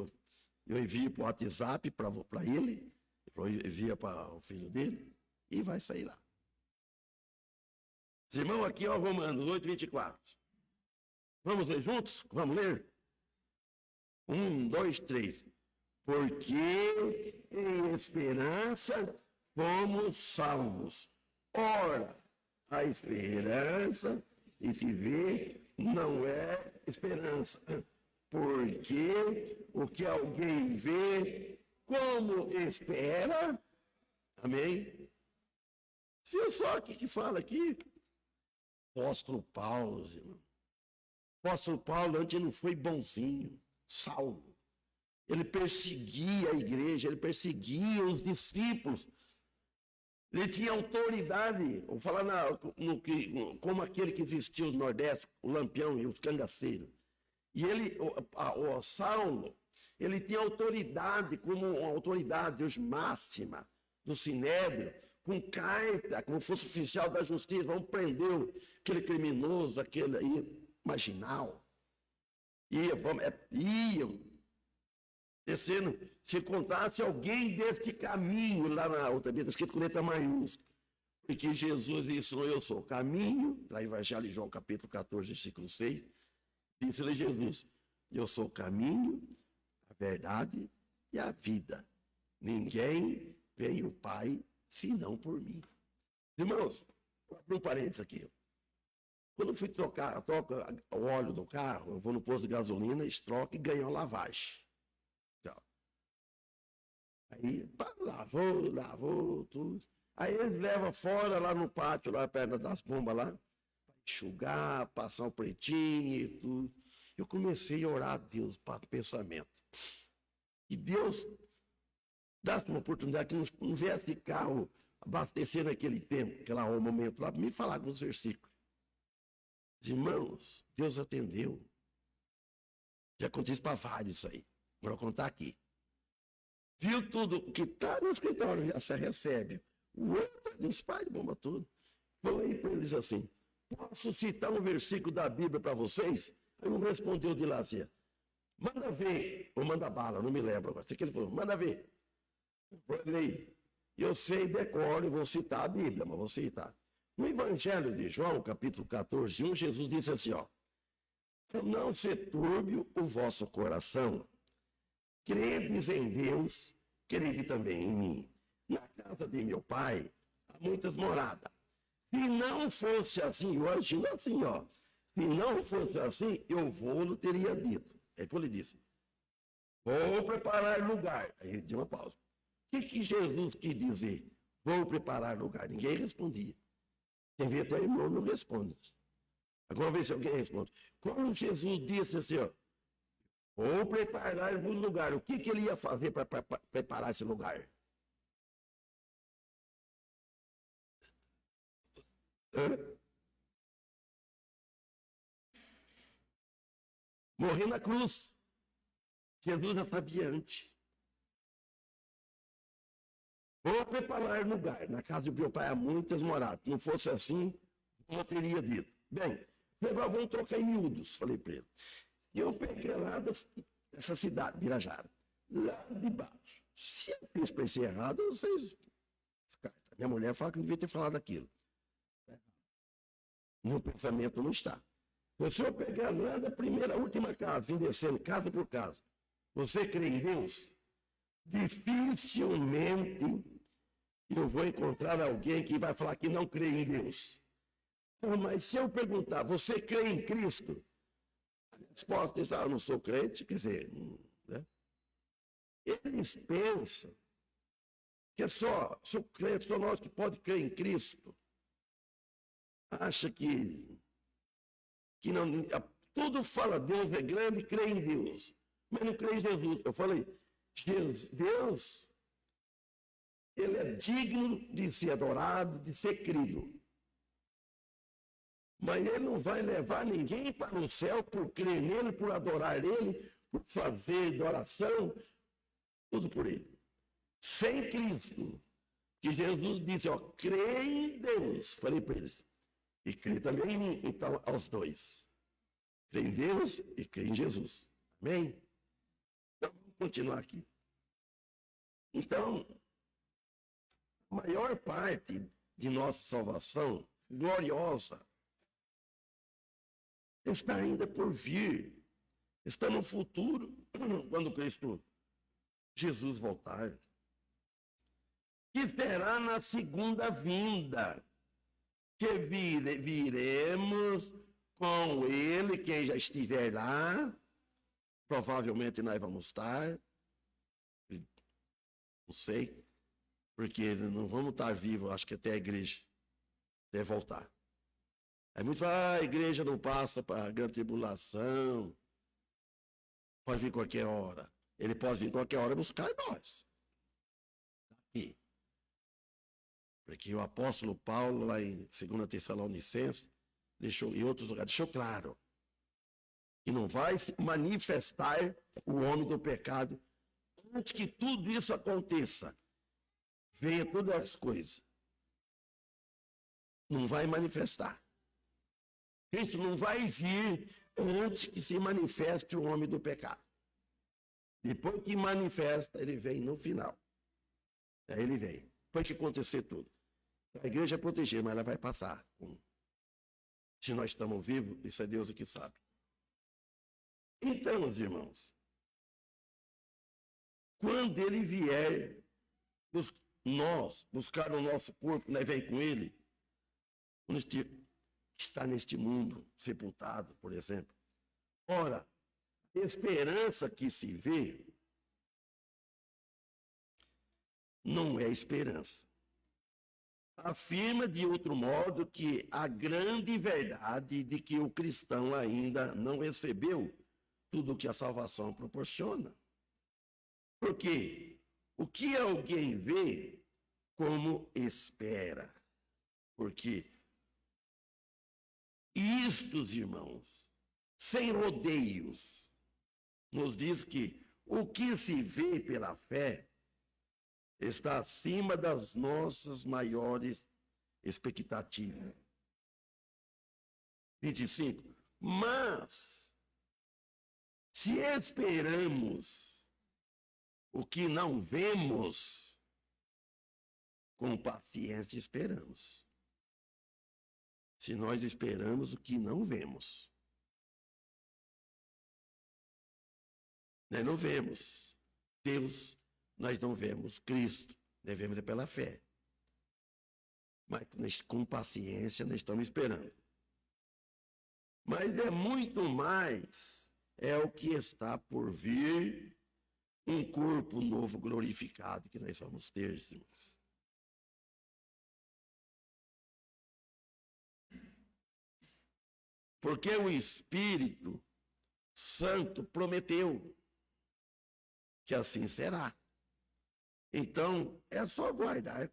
eu envio para o WhatsApp para ele, envia para o filho dele e vai sair lá. Irmão, aqui ó, Romanos 8, 24. Vamos ler juntos? Vamos ler? 1, 2, 3. Porque em esperança fomos salvos. Ora, a esperança e se vê não é esperança. Porque o que alguém vê, como espera, amém? Viu só o que fala aqui? Apóstolo Paulo, irmão. Apóstolo Paulo antes não foi bonzinho, salvo. Ele perseguia a igreja, ele perseguia os discípulos. Ele tinha autoridade, vou falar como aquele que existiu no Nordeste, o Lampião e os cangaceiros. E ele, o Saulo, ele tinha autoridade, como uma autoridade máxima do Sinédrio, com carta, como fosse oficial da justiça, vamos prender aquele criminoso, aquele aí, marginal. Iam descendo, se encontrasse alguém deste caminho, lá na outra Bíblia, escrito com letra maiúscula, porque Jesus ensinou, eu sou o caminho, lá em Evangelho de João, capítulo 14, versículo 6, disse-lhe Jesus, eu sou o caminho, a verdade e a vida. Ninguém vem ao Pai senão por mim. Irmãos, vou abrir um parênteses aqui. Quando eu fui troca o óleo do carro, eu vou no posto de gasolina, troco e ganho a lavagem. Aí, lavou, tudo. Aí eles levam fora, lá no pátio, lá perto das bombas lá, para enxugar, passar um pretinho e tudo. Eu comecei a orar a Deus para o pensamento. E Deus dá uma oportunidade que não viesse carro abastecer naquele tempo, aquele momento lá, para me falar alguns versículos. Irmãos, Deus atendeu. Já contei isso para vários aí. Vou contar aqui. Viu tudo que está no escritório, já se recebe. O outro Deus Pai, bomba tudo. Falei para eles assim, posso citar um versículo da Bíblia para vocês? Aí um respondeu de lá assim, manda ver, ou manda bala, não me lembro agora. Ele falou, manda ver. Eu falei, eu sei, decoro, vou citar a Bíblia, mas vou citar. No Evangelho de João, capítulo 14, 1, Jesus disse assim, ó, não se turbe o vosso coração, credes em Deus, crede também em mim. Na casa de meu pai há muitas moradas. Se não fosse assim, imagina assim, ó, se não fosse assim, eu vou, teria dito. Aí ele disse, vou preparar lugar. Aí ele deu uma pausa. O que Jesus quis dizer? Vou preparar lugar. Ninguém respondia. Quem vê até irmão não responde. Agora vê se alguém responde. Quando Jesus disse assim, ó, vou preparar um lugar, o que ele ia fazer para preparar esse lugar? Morrer na cruz. Jesus já sabia antes. Vou preparar lugar. Na casa do meu pai há muitas moradas. Se não fosse assim, eu teria dito. Bem, agora vamos trocar em miúdos, falei para ele. E eu peguei lá dessa cidade, Birajara, lá de baixo. Se eu fiz para ser errado, vocês descartam. Minha mulher fala que não devia ter falado aquilo. Meu pensamento não está. Se eu pegar lá da primeira, última casa, vim descendo casa por casa, você crê em Deus? Dificilmente eu vou encontrar alguém que vai falar que não crê em Deus. Então, mas se eu perguntar, você crê em Cristo? A resposta é, eu não sou crente, quer dizer, né? Eles pensam que é só crente, só nós que pode crer em Cristo. Acha que não, tudo fala Deus é grande, crê em Deus, mas não crê em Jesus. Eu falei, Deus, ele é digno de ser adorado, de ser crido. Mas ele não vai levar ninguém para o céu por crer nele, por adorar ele, por fazer adoração, tudo por ele. Sem Cristo, que Jesus disse, ó, crê em Deus. Falei para eles, e crê também em mim. Então, aos dois. Crê em Deus e crê em Jesus. Amém? Então, vamos continuar aqui. Então, a maior parte de nossa salvação, gloriosa, está ainda por vir. Está no futuro, quando Cristo Jesus voltar. Que será na segunda vinda, que viremos com ele, quem já estiver lá, provavelmente nós vamos estar, não sei, porque não vamos estar vivos, acho que até a igreja deve voltar. Aí muito fala, a igreja não passa para a grande tribulação, pode vir qualquer hora. Ele pode vir qualquer hora buscar nós. Aqui. Porque o apóstolo Paulo, lá em 2 Tessalonicenses, em outros lugares, deixou claro que não vai se manifestar o homem do pecado antes que tudo isso aconteça. Venha todas as coisas. Não vai manifestar. Cristo não vai vir antes que se manifeste o homem do pecado. Depois que manifesta, ele vem no final. Aí ele vem. Depois que acontecer tudo. A igreja é protegida, mas ela vai passar. Se nós estamos vivos, isso é Deus que sabe. Então, meus irmãos, quando ele vier, nós buscar o nosso corpo, nós vem com ele, quando está neste mundo sepultado, por exemplo. Ora, a esperança que se vê não é esperança. Afirma de outro modo que a grande verdade de que o cristão ainda não recebeu tudo o que a salvação proporciona. Porque o que alguém vê, como espera. Porque isto, irmãos, sem rodeios, nos diz que o que se vê pela fé está acima das nossas maiores expectativa. 25. Mas, se esperamos o que não vemos, com paciência esperamos. Se nós esperamos o que não vemos. Nós não vemos Deus, nós não vemos Cristo, devemos é pela fé. Mas com paciência nós estamos esperando. Mas é muito mais, é o que está por vir, um corpo novo glorificado que nós vamos ter, irmãos. Porque o Espírito Santo prometeu que assim será. Então, é só aguardar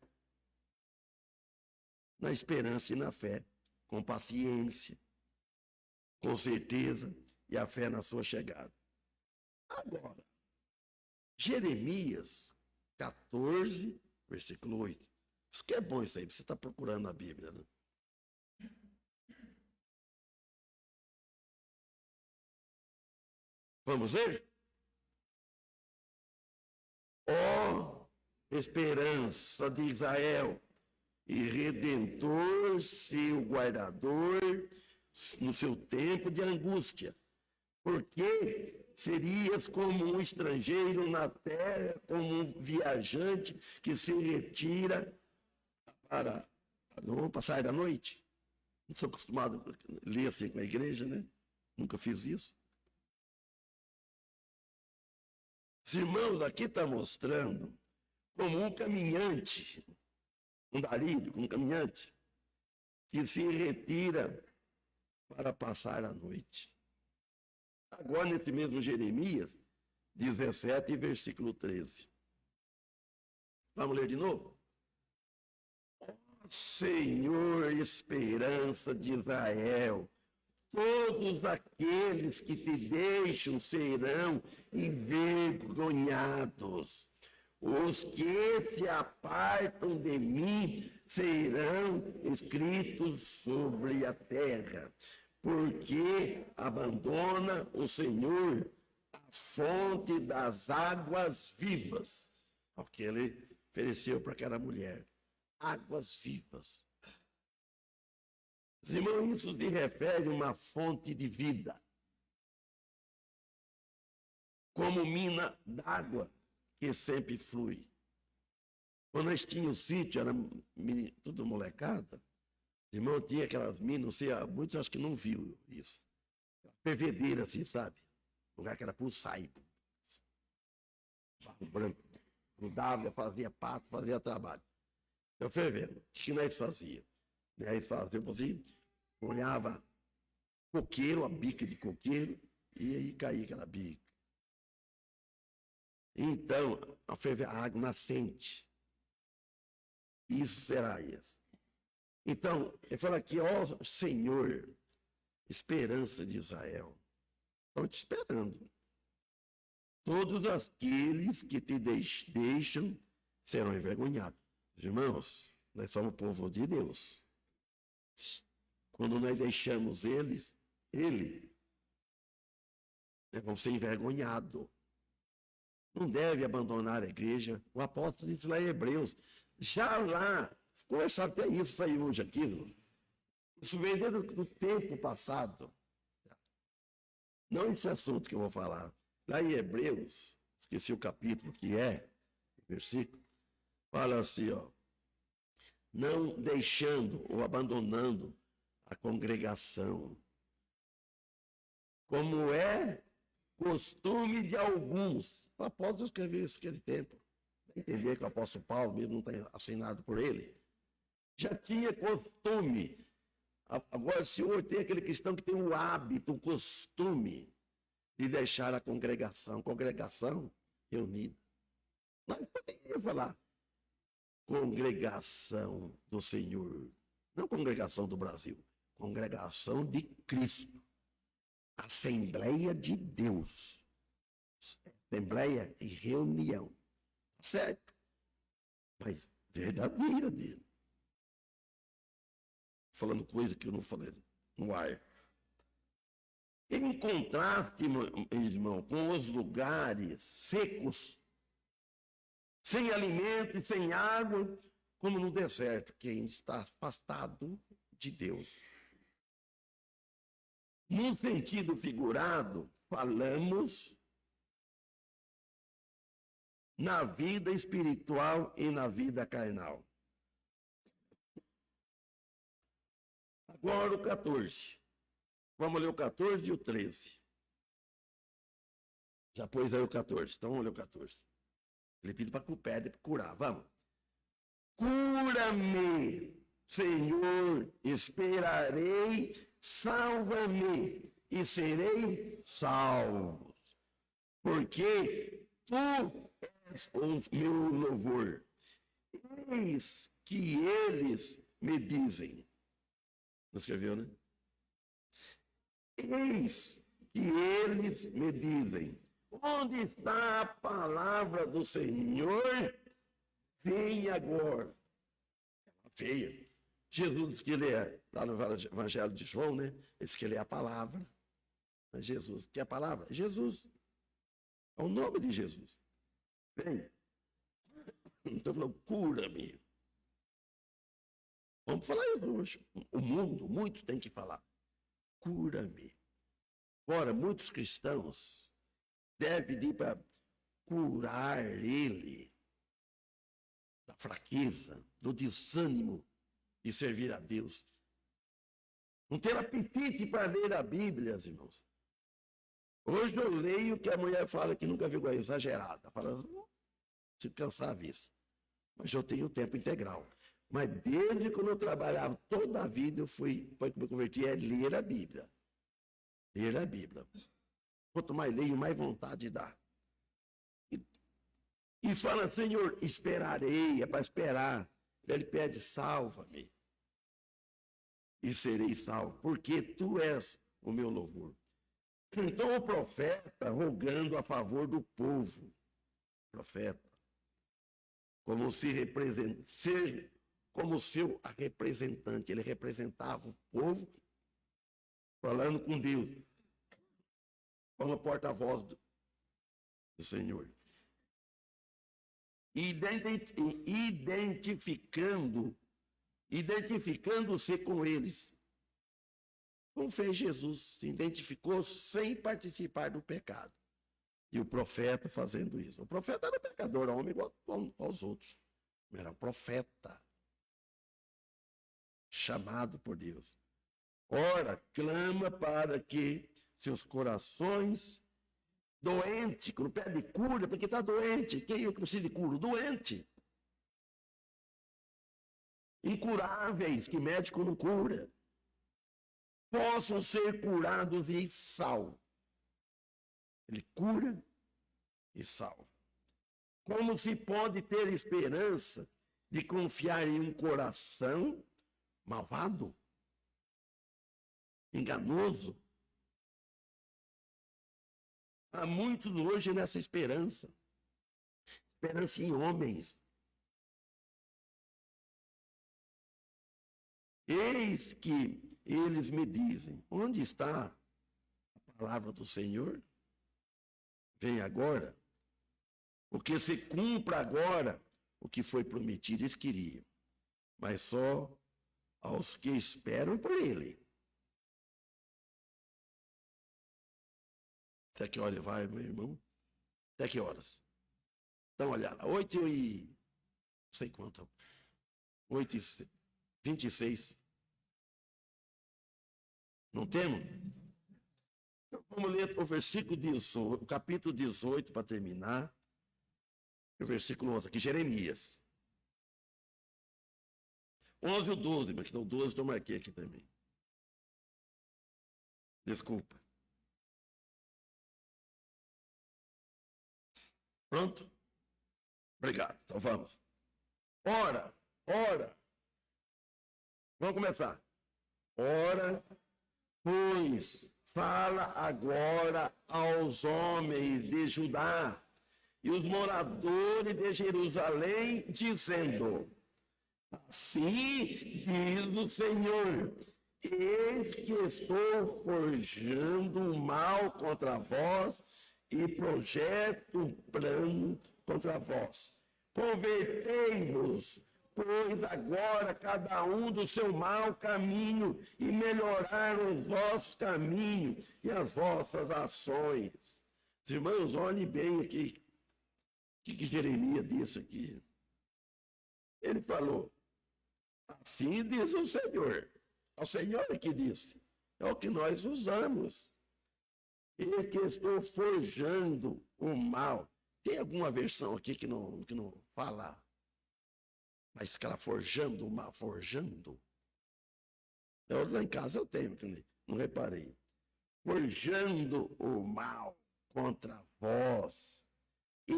na esperança e na fé, com paciência, com certeza, e a fé na sua chegada. Agora, Jeremias 14, versículo 8. Isso que é bom isso aí, você está procurando na Bíblia, né? Vamos ver? Ó esperança de Israel, e Redentor, seu guardador, no seu tempo de angústia. Porque serias como um estrangeiro na terra, como um viajante que se retira para não passar da noite. Não sou acostumado a ler assim com a igreja, né? Nunca fiz isso. Os irmãos aqui estão mostrando como um caminhante, um andarilho, um caminhante, que se retira para passar a noite. Agora, nesse mesmo Jeremias 17, versículo 13. Vamos ler de novo? Senhor, esperança de Israel, todos aqueles que te deixam serão envergonhados. Os que se apartam de mim serão escritos sobre a terra, porque abandona o Senhor a fonte das águas vivas. O que ele ofereceu para aquela mulher. Águas vivas. Irmão, isso se refere a uma fonte de vida. Como mina d'água que sempre flui. Quando nós tínhamos sítio, era tudo molecada, irmão, tinha aquelas minas, não sei, muitos acho que não viu isso. Fervedeira assim, sabe? Lugar que era por sair. Barro branco. Grudava, fazia pato, fazia trabalho. Então, fervendo. O que nós fazíamos? Nós fazíamos assim, olhava coqueiro, a bica de coqueiro, e aí caía aquela bica. Então, a ferver a água nascente. Isso será isso. Então, ele fala aqui, ó Senhor, esperança de Israel. Estão te esperando. Todos aqueles que te deixam serão envergonhados. Irmãos, nós somos povo de Deus. Quando nós deixamos ele, nós vamos ser envergonhados. Não deve abandonar a igreja. O apóstolo disse lá em Hebreus. Já lá, conversar até isso aí hoje aqui. Isso vem do tempo passado. Não esse assunto que eu vou falar. Lá em Hebreus, esqueci o capítulo que é, versículo, fala assim, ó. Não deixando ou abandonando a congregação, como é costume de alguns. O apóstolo escreveu isso naquele tempo. Dá entender que o apóstolo Paulo, mesmo não está assinado por ele, já tinha costume. Agora, o Senhor tem aquele cristão que tem o hábito, o costume de deixar a congregação reunida. Mas poderia falar congregação do Senhor, não congregação do Brasil, congregação de Cristo, Assembleia de Deus, Assembleia e reunião, certo? Mas verdadeira dele. falando coisa que eu não falei no ar. Em contraste, irmão, com os lugares secos, sem alimento e sem água, como no deserto, quem está afastado de Deus. No sentido figurado, falamos na vida espiritual e na vida carnal. Agora o 14. Vamos ler o 14 e o 13. Já pôs aí o 14, então vamos ler o 14. Ele pede para curar, vamos. Cura-me, Senhor, esperarei, salva-me e serei salvo. Porque tu és o meu louvor. Eis que eles me dizem. Não escreveu, né? Eis que eles me dizem, onde está a palavra do Senhor? Vem agora. Veio. Jesus disse que ele é, lá no Evangelho de João, né? Ele disse que ele é a palavra. Mas Jesus, que é a palavra? Jesus. É o nome de Jesus. Venha. Então falando, cura-me. Vamos falar isso hoje. O mundo, muito tem que falar. Cura-me. Agora, muitos cristãos devem pedir para curar ele da fraqueza, do desânimo de servir a Deus. Não ter apetite para ler a Bíblia, irmãos. Hoje eu leio que a mulher fala que nunca viu coisa exagerada. Fala, se cansar a vista. Mas eu tenho tempo integral. Mas desde quando eu trabalhava toda a vida, depois que me converti, é ler a Bíblia. Ler a Bíblia. Quanto mais leio, mais vontade dá. E fala, Senhor, esperarei, é para esperar. Ele pede, salva-me. E serei salvo, porque tu és o meu louvor. Então o profeta, rogando a favor do povo, profeta, como se ser como seu representante, ele representava o povo, falando com Deus, como porta-voz do Senhor. Identificando-se com eles. Como fez Jesus, se identificou sem participar do pecado. E o profeta fazendo isso. O profeta era pecador, homem igual aos outros. Era profeta. Chamado por Deus. Ora, clama para que seus corações doentes, quando pede cura, porque está doente. Quem precisa de cura? Doente. Incuráveis, que médico não cura. Possam ser curados e salvos. Ele cura e salva. Como se pode ter esperança de confiar em um coração malvado, enganoso? Há muitos hoje nessa esperança. Esperança em homens. Eis que eles me dizem, onde está a palavra do Senhor? Vem agora, porque se cumpra agora o que foi prometido, eles queriam, mas só aos que esperam por ele. Até que hora vai, meu irmão? Até que horas? Dá uma olhada, 8 e... não sei quanto. 8h26. Não temos? Então, vamos ler o versículo 18, o capítulo 18 para terminar. E o versículo 11 aqui, Jeremias. 11 e o 12, mas então o 12 eu marquei aqui também. Desculpa. Pronto? Obrigado. Então vamos. Ora. Vamos começar. Ora, pois, fala agora aos homens de Judá e os moradores de Jerusalém, dizendo: Assim diz o Senhor, eis que estou forjando um mal contra vós e projeto um plano contra vós. Convertei-vos, pois agora cada um do seu mau caminho e melhorar os vossos caminhos e as vossas ações. Os irmãos, olhem bem aqui. O que Jeremias disse aqui? Ele falou, assim diz o Senhor. É o Senhor que disse. É o que nós usamos. E que estou forjando o mal. Tem alguma versão aqui que não fala? Mas aquela forjando o mal, forjando. Eu, lá em casa eu tenho, não reparei. Forjando o mal contra vós. E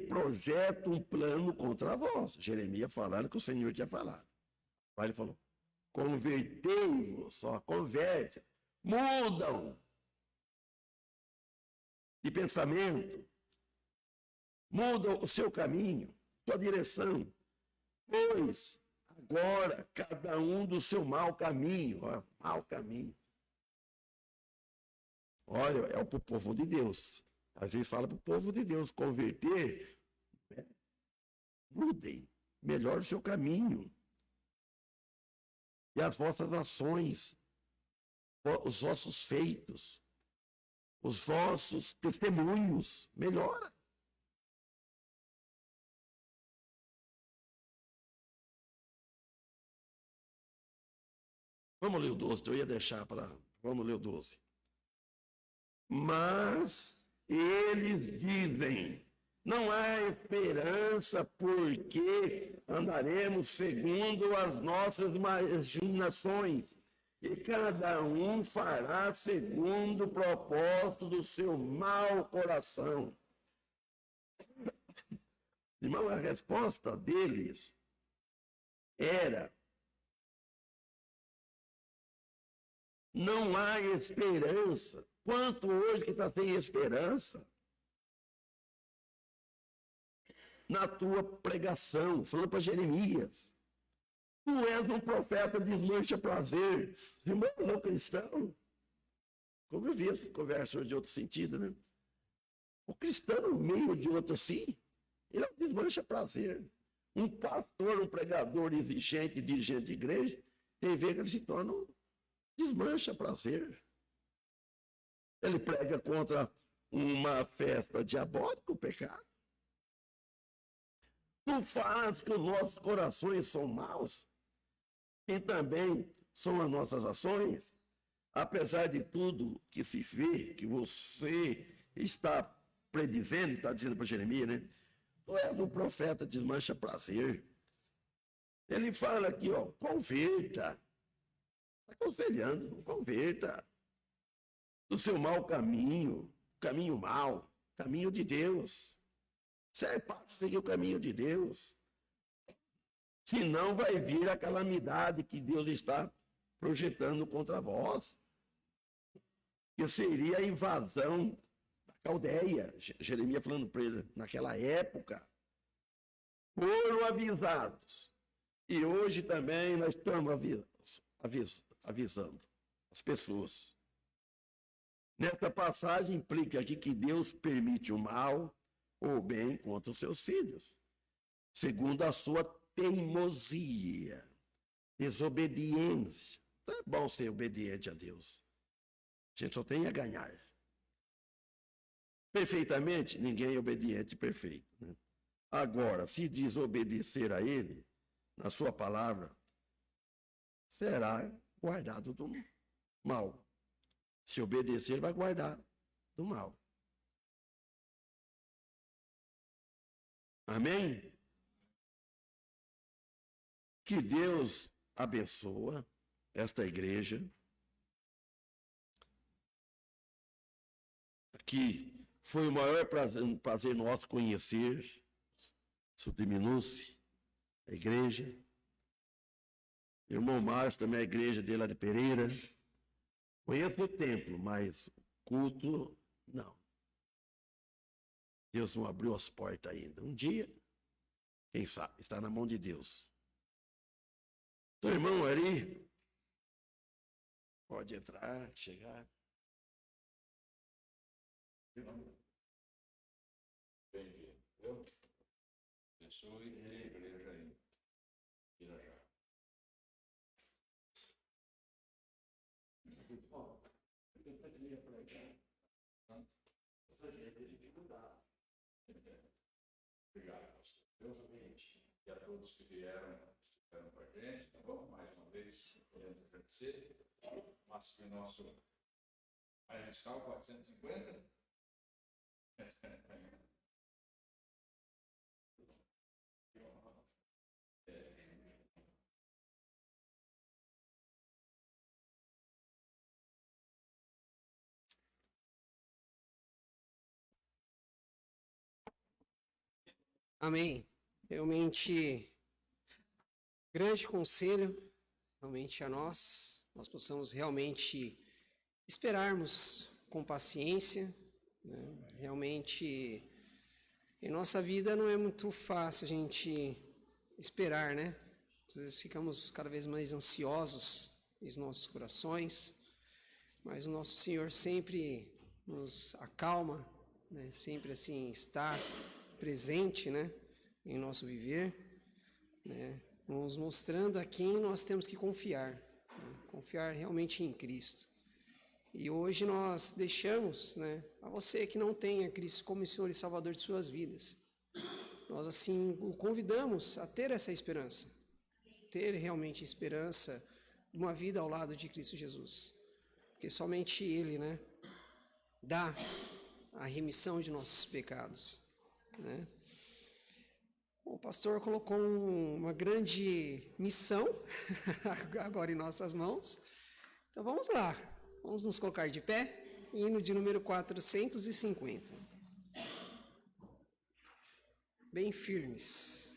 projeta um plano contra vós. Jeremias falando que o Senhor tinha falado. Aí ele falou, convertei-vos, só converte, mudam de pensamento, mudam o seu caminho, sua direção, pois agora cada um do seu mau caminho, mau caminho. Olha, é o povo de Deus. Às vezes fala para o povo de Deus converter, mudem, melhore o seu caminho. E as vossas ações, os vossos feitos, os vossos testemunhos, melhora. Vamos ler o 12, eu ia deixar para... Vamos ler o 12. Mas eles dizem, não há esperança porque andaremos segundo as nossas imaginações e cada um fará segundo o propósito do seu mau coração. Irmão, a resposta deles era, não há esperança. Quanto hoje que está sem esperança? Na tua pregação, falando para Jeremias. Tu és um profeta de desmancha prazer. Os irmãos não cristãos. Como eu vi essa conversa de outro sentido, né? O cristão, no meio de outro assim, ele é um desmancha prazer. Um pastor, um pregador exigente, dirigente de igreja, tem vezes que ele se torna um desmancha prazer. Ele prega contra uma festa diabólica, o pecado. Tu faz que os nossos corações são maus, e também são as nossas ações, apesar de tudo que se vê, que você está predizendo, está dizendo para Jeremias, né? Tu és um profeta, desmancha prazer. Ele fala aqui, ó, converta. Está aconselhando, converta. Do seu mau caminho, caminho mau, caminho de Deus. Você passa a seguir o caminho de Deus. Senão vai vir a calamidade que Deus está projetando contra vós. Que seria a invasão da Caldeia. Jeremias falando para ele, naquela época. Foram avisados. E hoje também nós estamos avisando as pessoas. Nessa passagem implica aqui que Deus permite o mal ou o bem contra os seus filhos, segundo a sua teimosia, desobediência. Não é bom ser obediente a Deus. A gente só tem a ganhar. Perfeitamente, ninguém é obediente e perfeito, né? Agora, se desobedecer a Ele, na sua palavra, será guardado do mal. Se obedecer, vai guardar do mal. Amém? Que Deus abençoa esta igreja. Que foi o maior prazer nosso conhecer. Subdiminu-se a igreja. Irmão Márcio também, a igreja dele lá de Pereira. Conheço o templo, mas culto, não. Deus não abriu as portas ainda. Um dia, Quem sabe? Está na mão de Deus. Então, irmão Ari, pode entrar, chegar. Bem-vindo. Eu abençoe a igreja em Pirajá. Obrigado, pastor. Deus abençoe. E a todos que estiveram com a gente, tá bom? Mais uma vez, podemos agradecer. Mas que o nosso vai arriscar o 450? Amém. Realmente, grande conselho, realmente a nós possamos realmente esperarmos com paciência, né? Realmente, em nossa vida não é muito fácil a gente esperar, né? Às vezes ficamos cada vez mais ansiosos em nossos corações, mas o nosso Senhor sempre nos acalma, né? Sempre assim está presente, né? Em nosso viver, né? Nos mostrando a quem nós temos que confiar, né? Confiar realmente em Cristo. E hoje nós deixamos, né, a você que não tem a Cristo como Senhor e Salvador de suas vidas, nós assim o convidamos a ter essa esperança, ter realmente esperança de uma vida ao lado de Cristo Jesus, porque somente Ele, né, dá a remissão de nossos pecados, né? O pastor colocou uma grande missão agora em nossas mãos, então vamos lá. Vamos nos colocar de pé, hino de número 450. Bem firmes.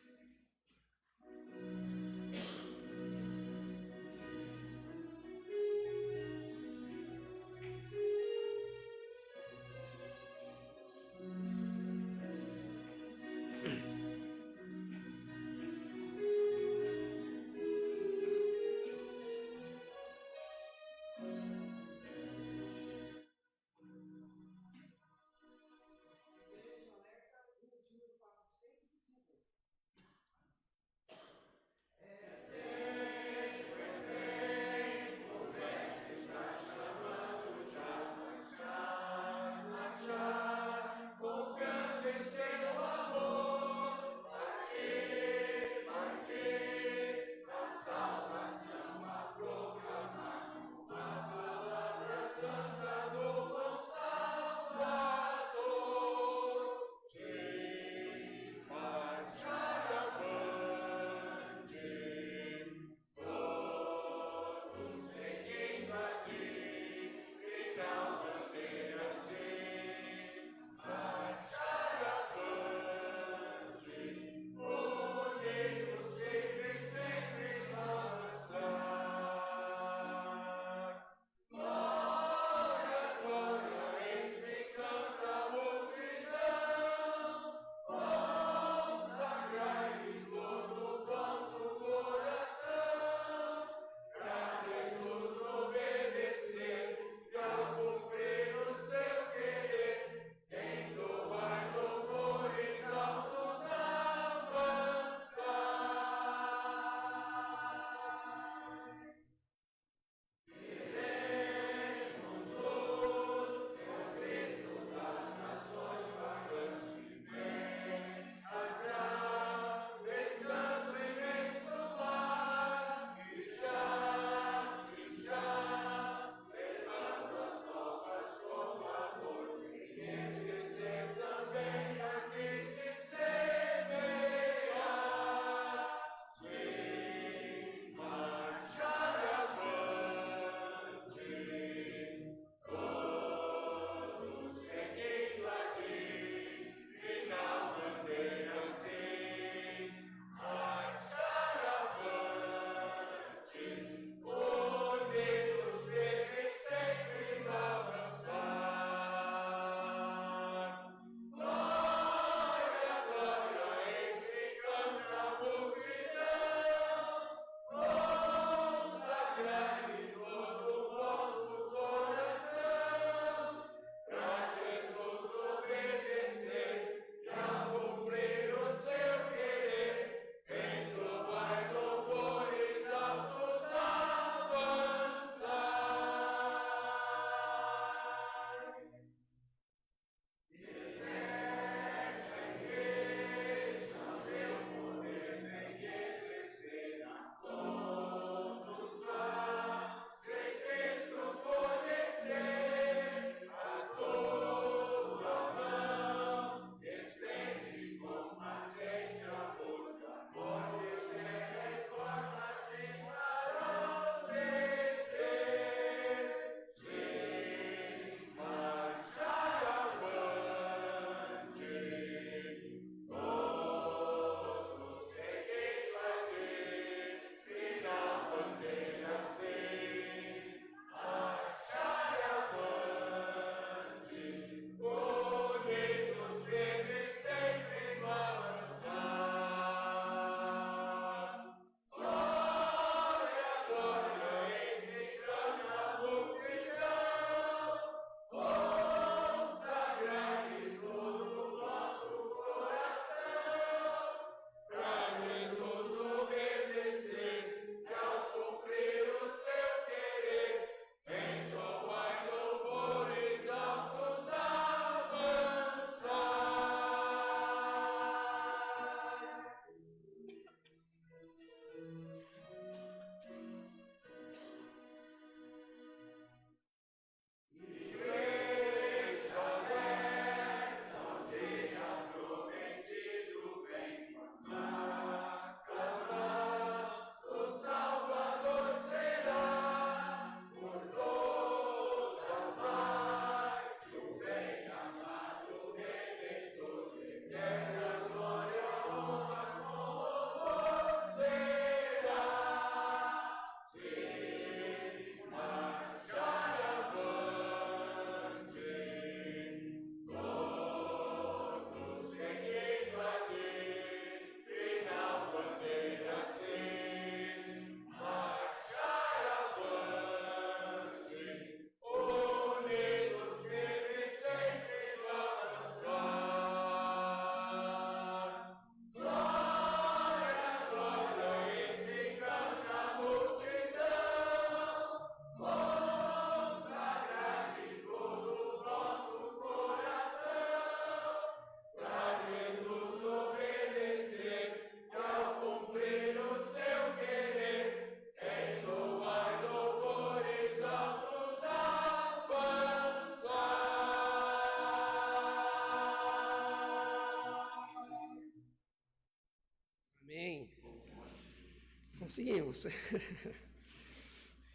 Conseguimos.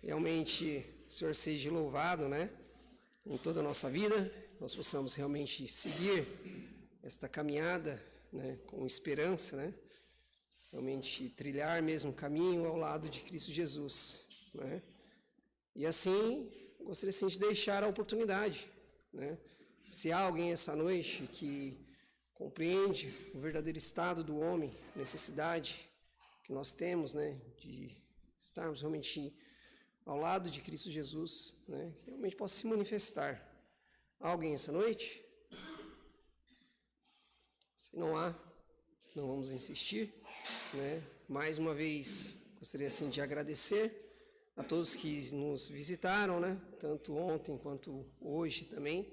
Realmente, o Senhor seja louvado, né? Em toda a nossa vida, nós possamos realmente seguir esta caminhada, né? Com esperança, né? Realmente trilhar mesmo o caminho ao lado de Cristo Jesus, né? E assim, gostaria sim de deixar a oportunidade, né? Se há alguém essa noite que compreende o verdadeiro estado do homem, necessidade que nós temos, né, de estarmos realmente ao lado de Cristo Jesus, né, que realmente possa se manifestar. Há alguém essa noite? Se não há, não vamos insistir, né? Mais uma vez, gostaria assim de agradecer a todos que nos visitaram, né? Tanto ontem quanto hoje também,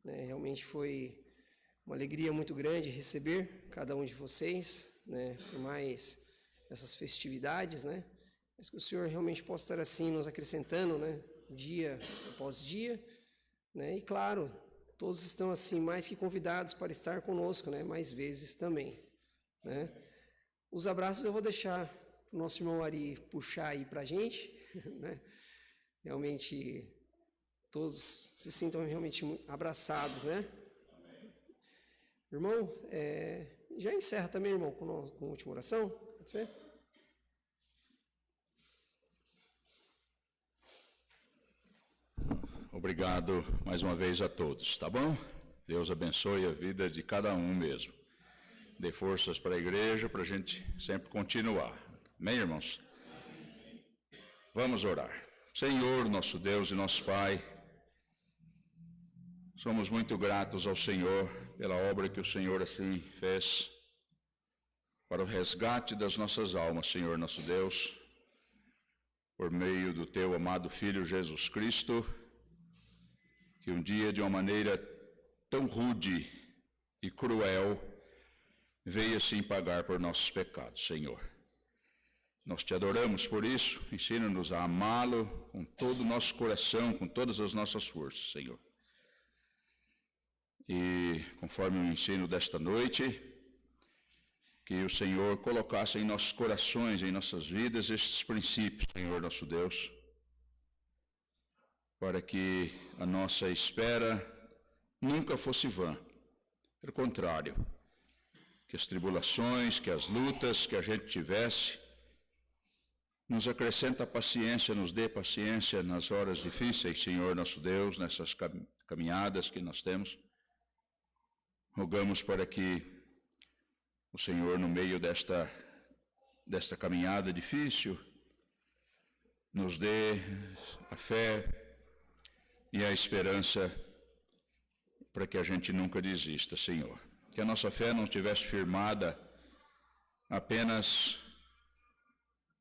né? Realmente foi uma alegria muito grande receber cada um de vocês, né? Por mais essas festividades, né? Mas que o Senhor realmente possa estar assim nos acrescentando, né? Dia após dia, né? E claro, todos estão assim mais que convidados para estar conosco, né? Mais vezes também, né? Os abraços eu vou deixar o nosso irmão Ari puxar aí para a gente, né? Realmente todos se sintam realmente abraçados, né? Irmão, já encerra também, irmão, com a última oração, pode ser? Obrigado mais uma vez a todos, tá bom? Deus abençoe a vida de cada um mesmo. Dê forças para a igreja, para a gente sempre continuar. Amém, irmãos? Vamos orar. Senhor, nosso Deus e nosso Pai, somos muito gratos ao Senhor pela obra que o Senhor assim fez para o resgate das nossas almas, Senhor, nosso Deus, por meio do Teu amado Filho Jesus Cristo, que um dia, de uma maneira tão rude e cruel, veio assim pagar por nossos pecados, Senhor. Nós te adoramos por isso, ensina-nos a amá-lo com todo o nosso coração, com todas as nossas forças, Senhor. E conforme o ensino desta noite, que o Senhor colocasse em nossos corações, em nossas vidas, estes princípios, Senhor nosso Deus, para que a nossa espera nunca fosse vã. Pelo contrário, que as tribulações, que as lutas que a gente tivesse, nos acrescenta paciência, nos dê paciência nas horas difíceis, Senhor nosso Deus, nessas caminhadas que nós temos. Rogamos para que o Senhor, no meio desta caminhada difícil, nos dê a fé e a esperança para que a gente nunca desista, Senhor. Que a nossa fé não estivesse firmada apenas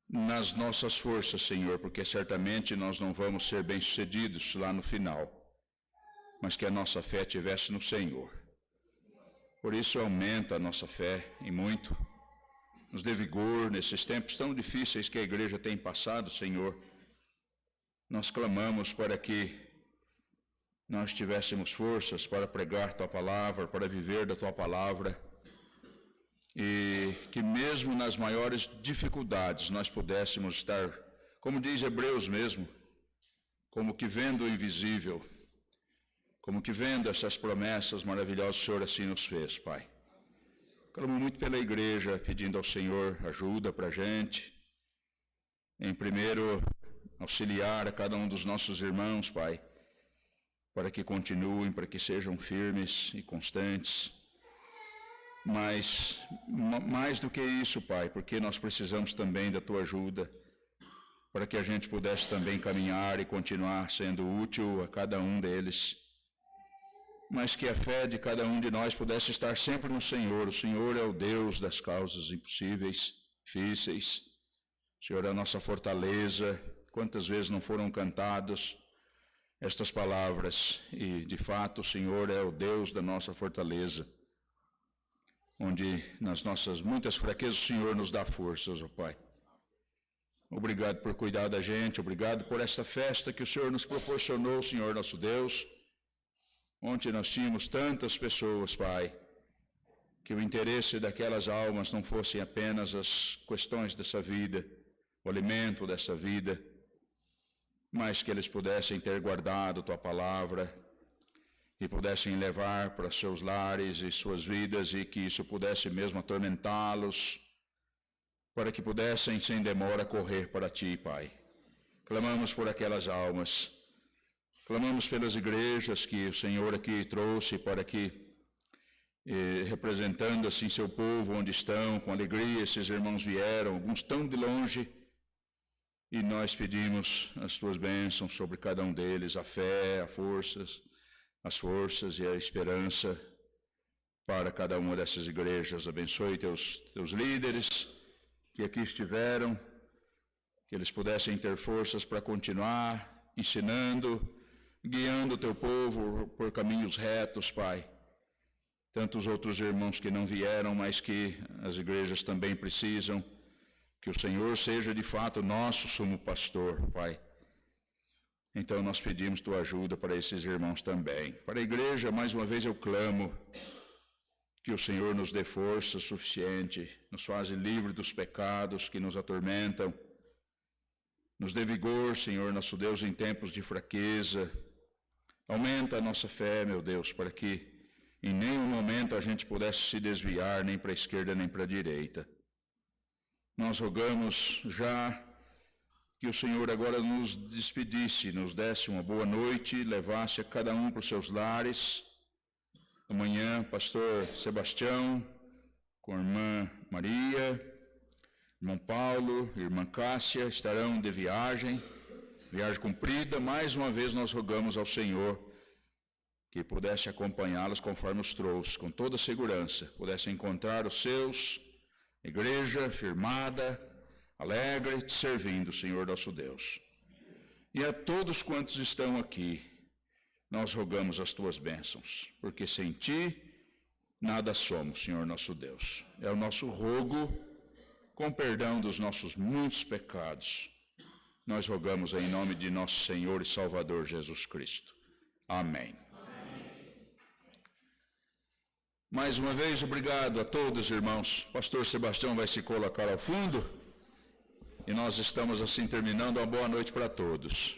nas nossas forças, Senhor, porque certamente nós não vamos ser bem-sucedidos lá no final, mas que a nossa fé estivesse no Senhor. Por isso aumenta a nossa fé em muito, nos dê vigor nesses tempos tão difíceis que a igreja tem passado, Senhor. Nós clamamos para que nós tivéssemos forças para pregar Tua palavra, para viver da Tua palavra, e que mesmo nas maiores dificuldades nós pudéssemos estar, como diz Hebreus mesmo, como que vendo o invisível, como que vendo essas promessas maravilhosas, o Senhor assim nos fez, Pai. Clamo muito pela igreja, pedindo ao Senhor ajuda para a gente, em primeiro auxiliar a cada um dos nossos irmãos, Pai, para que continuem, para que sejam firmes e constantes. Mas, mais do que isso, Pai, porque nós precisamos também da Tua ajuda, para que a gente pudesse também caminhar e continuar sendo útil a cada um deles. Mas que a fé de cada um de nós pudesse estar sempre no Senhor. O Senhor é o Deus das causas impossíveis, difíceis. O Senhor é a nossa fortaleza. Quantas vezes não foram cantadas estas palavras? E, de fato, o Senhor é o Deus da nossa fortaleza, onde nas nossas muitas fraquezas o Senhor nos dá forças, ó Pai. Obrigado por cuidar da gente, obrigado por esta festa que o Senhor nos proporcionou, Senhor nosso Deus. Ontem nós tínhamos tantas pessoas, Pai, que o interesse daquelas almas não fossem apenas as questões dessa vida, o alimento dessa vida, mas que eles pudessem ter guardado tua palavra e pudessem levar para seus lares e suas vidas, e que isso pudesse mesmo atormentá-los, para que pudessem sem demora correr para ti, Pai. Clamamos por aquelas almas, clamamos pelas igrejas que o Senhor aqui trouxe para que, representando assim seu povo onde estão, com alegria esses irmãos vieram, alguns tão de longe, e nós pedimos as tuas bênçãos sobre cada um deles, a fé, as forças e a esperança para cada uma dessas igrejas. Abençoe teus líderes que aqui estiveram, que eles pudessem ter forças para continuar ensinando, guiando o teu povo por caminhos retos, Pai. Tantos outros irmãos que não vieram, mas que as igrejas também precisam, que o Senhor seja de fato nosso sumo pastor, Pai. Então nós pedimos tua ajuda para esses irmãos também. Para a igreja, mais uma vez eu clamo que o Senhor nos dê força suficiente, nos faça livre dos pecados que nos atormentam, nos dê vigor, Senhor, nosso Deus, em tempos de fraqueza. Aumenta a nossa fé, meu Deus, para que em nenhum momento a gente pudesse se desviar, nem para a esquerda, nem para a direita. Nós rogamos já que o Senhor agora nos despedisse, nos desse uma boa noite, levasse a cada um para os seus lares. Amanhã, pastor Sebastião, com a irmã Maria, irmão Paulo, irmã Cássia, estarão de viagem cumprida. Mais uma vez nós rogamos ao Senhor que pudesse acompanhá-los conforme os trouxe, com toda segurança, pudesse encontrar os seus, igreja firmada, alegre, te servindo, Senhor nosso Deus. E a todos quantos estão aqui, nós rogamos as tuas bênçãos, porque sem ti nada somos, Senhor nosso Deus. É o nosso rogo, com perdão dos nossos muitos pecados. Nós rogamos em nome de nosso Senhor e Salvador Jesus Cristo. Amém. Mais uma vez, obrigado a todos, irmãos. Pastor Sebastião vai se colocar ao fundo e nós estamos assim terminando. Uma boa noite para todos.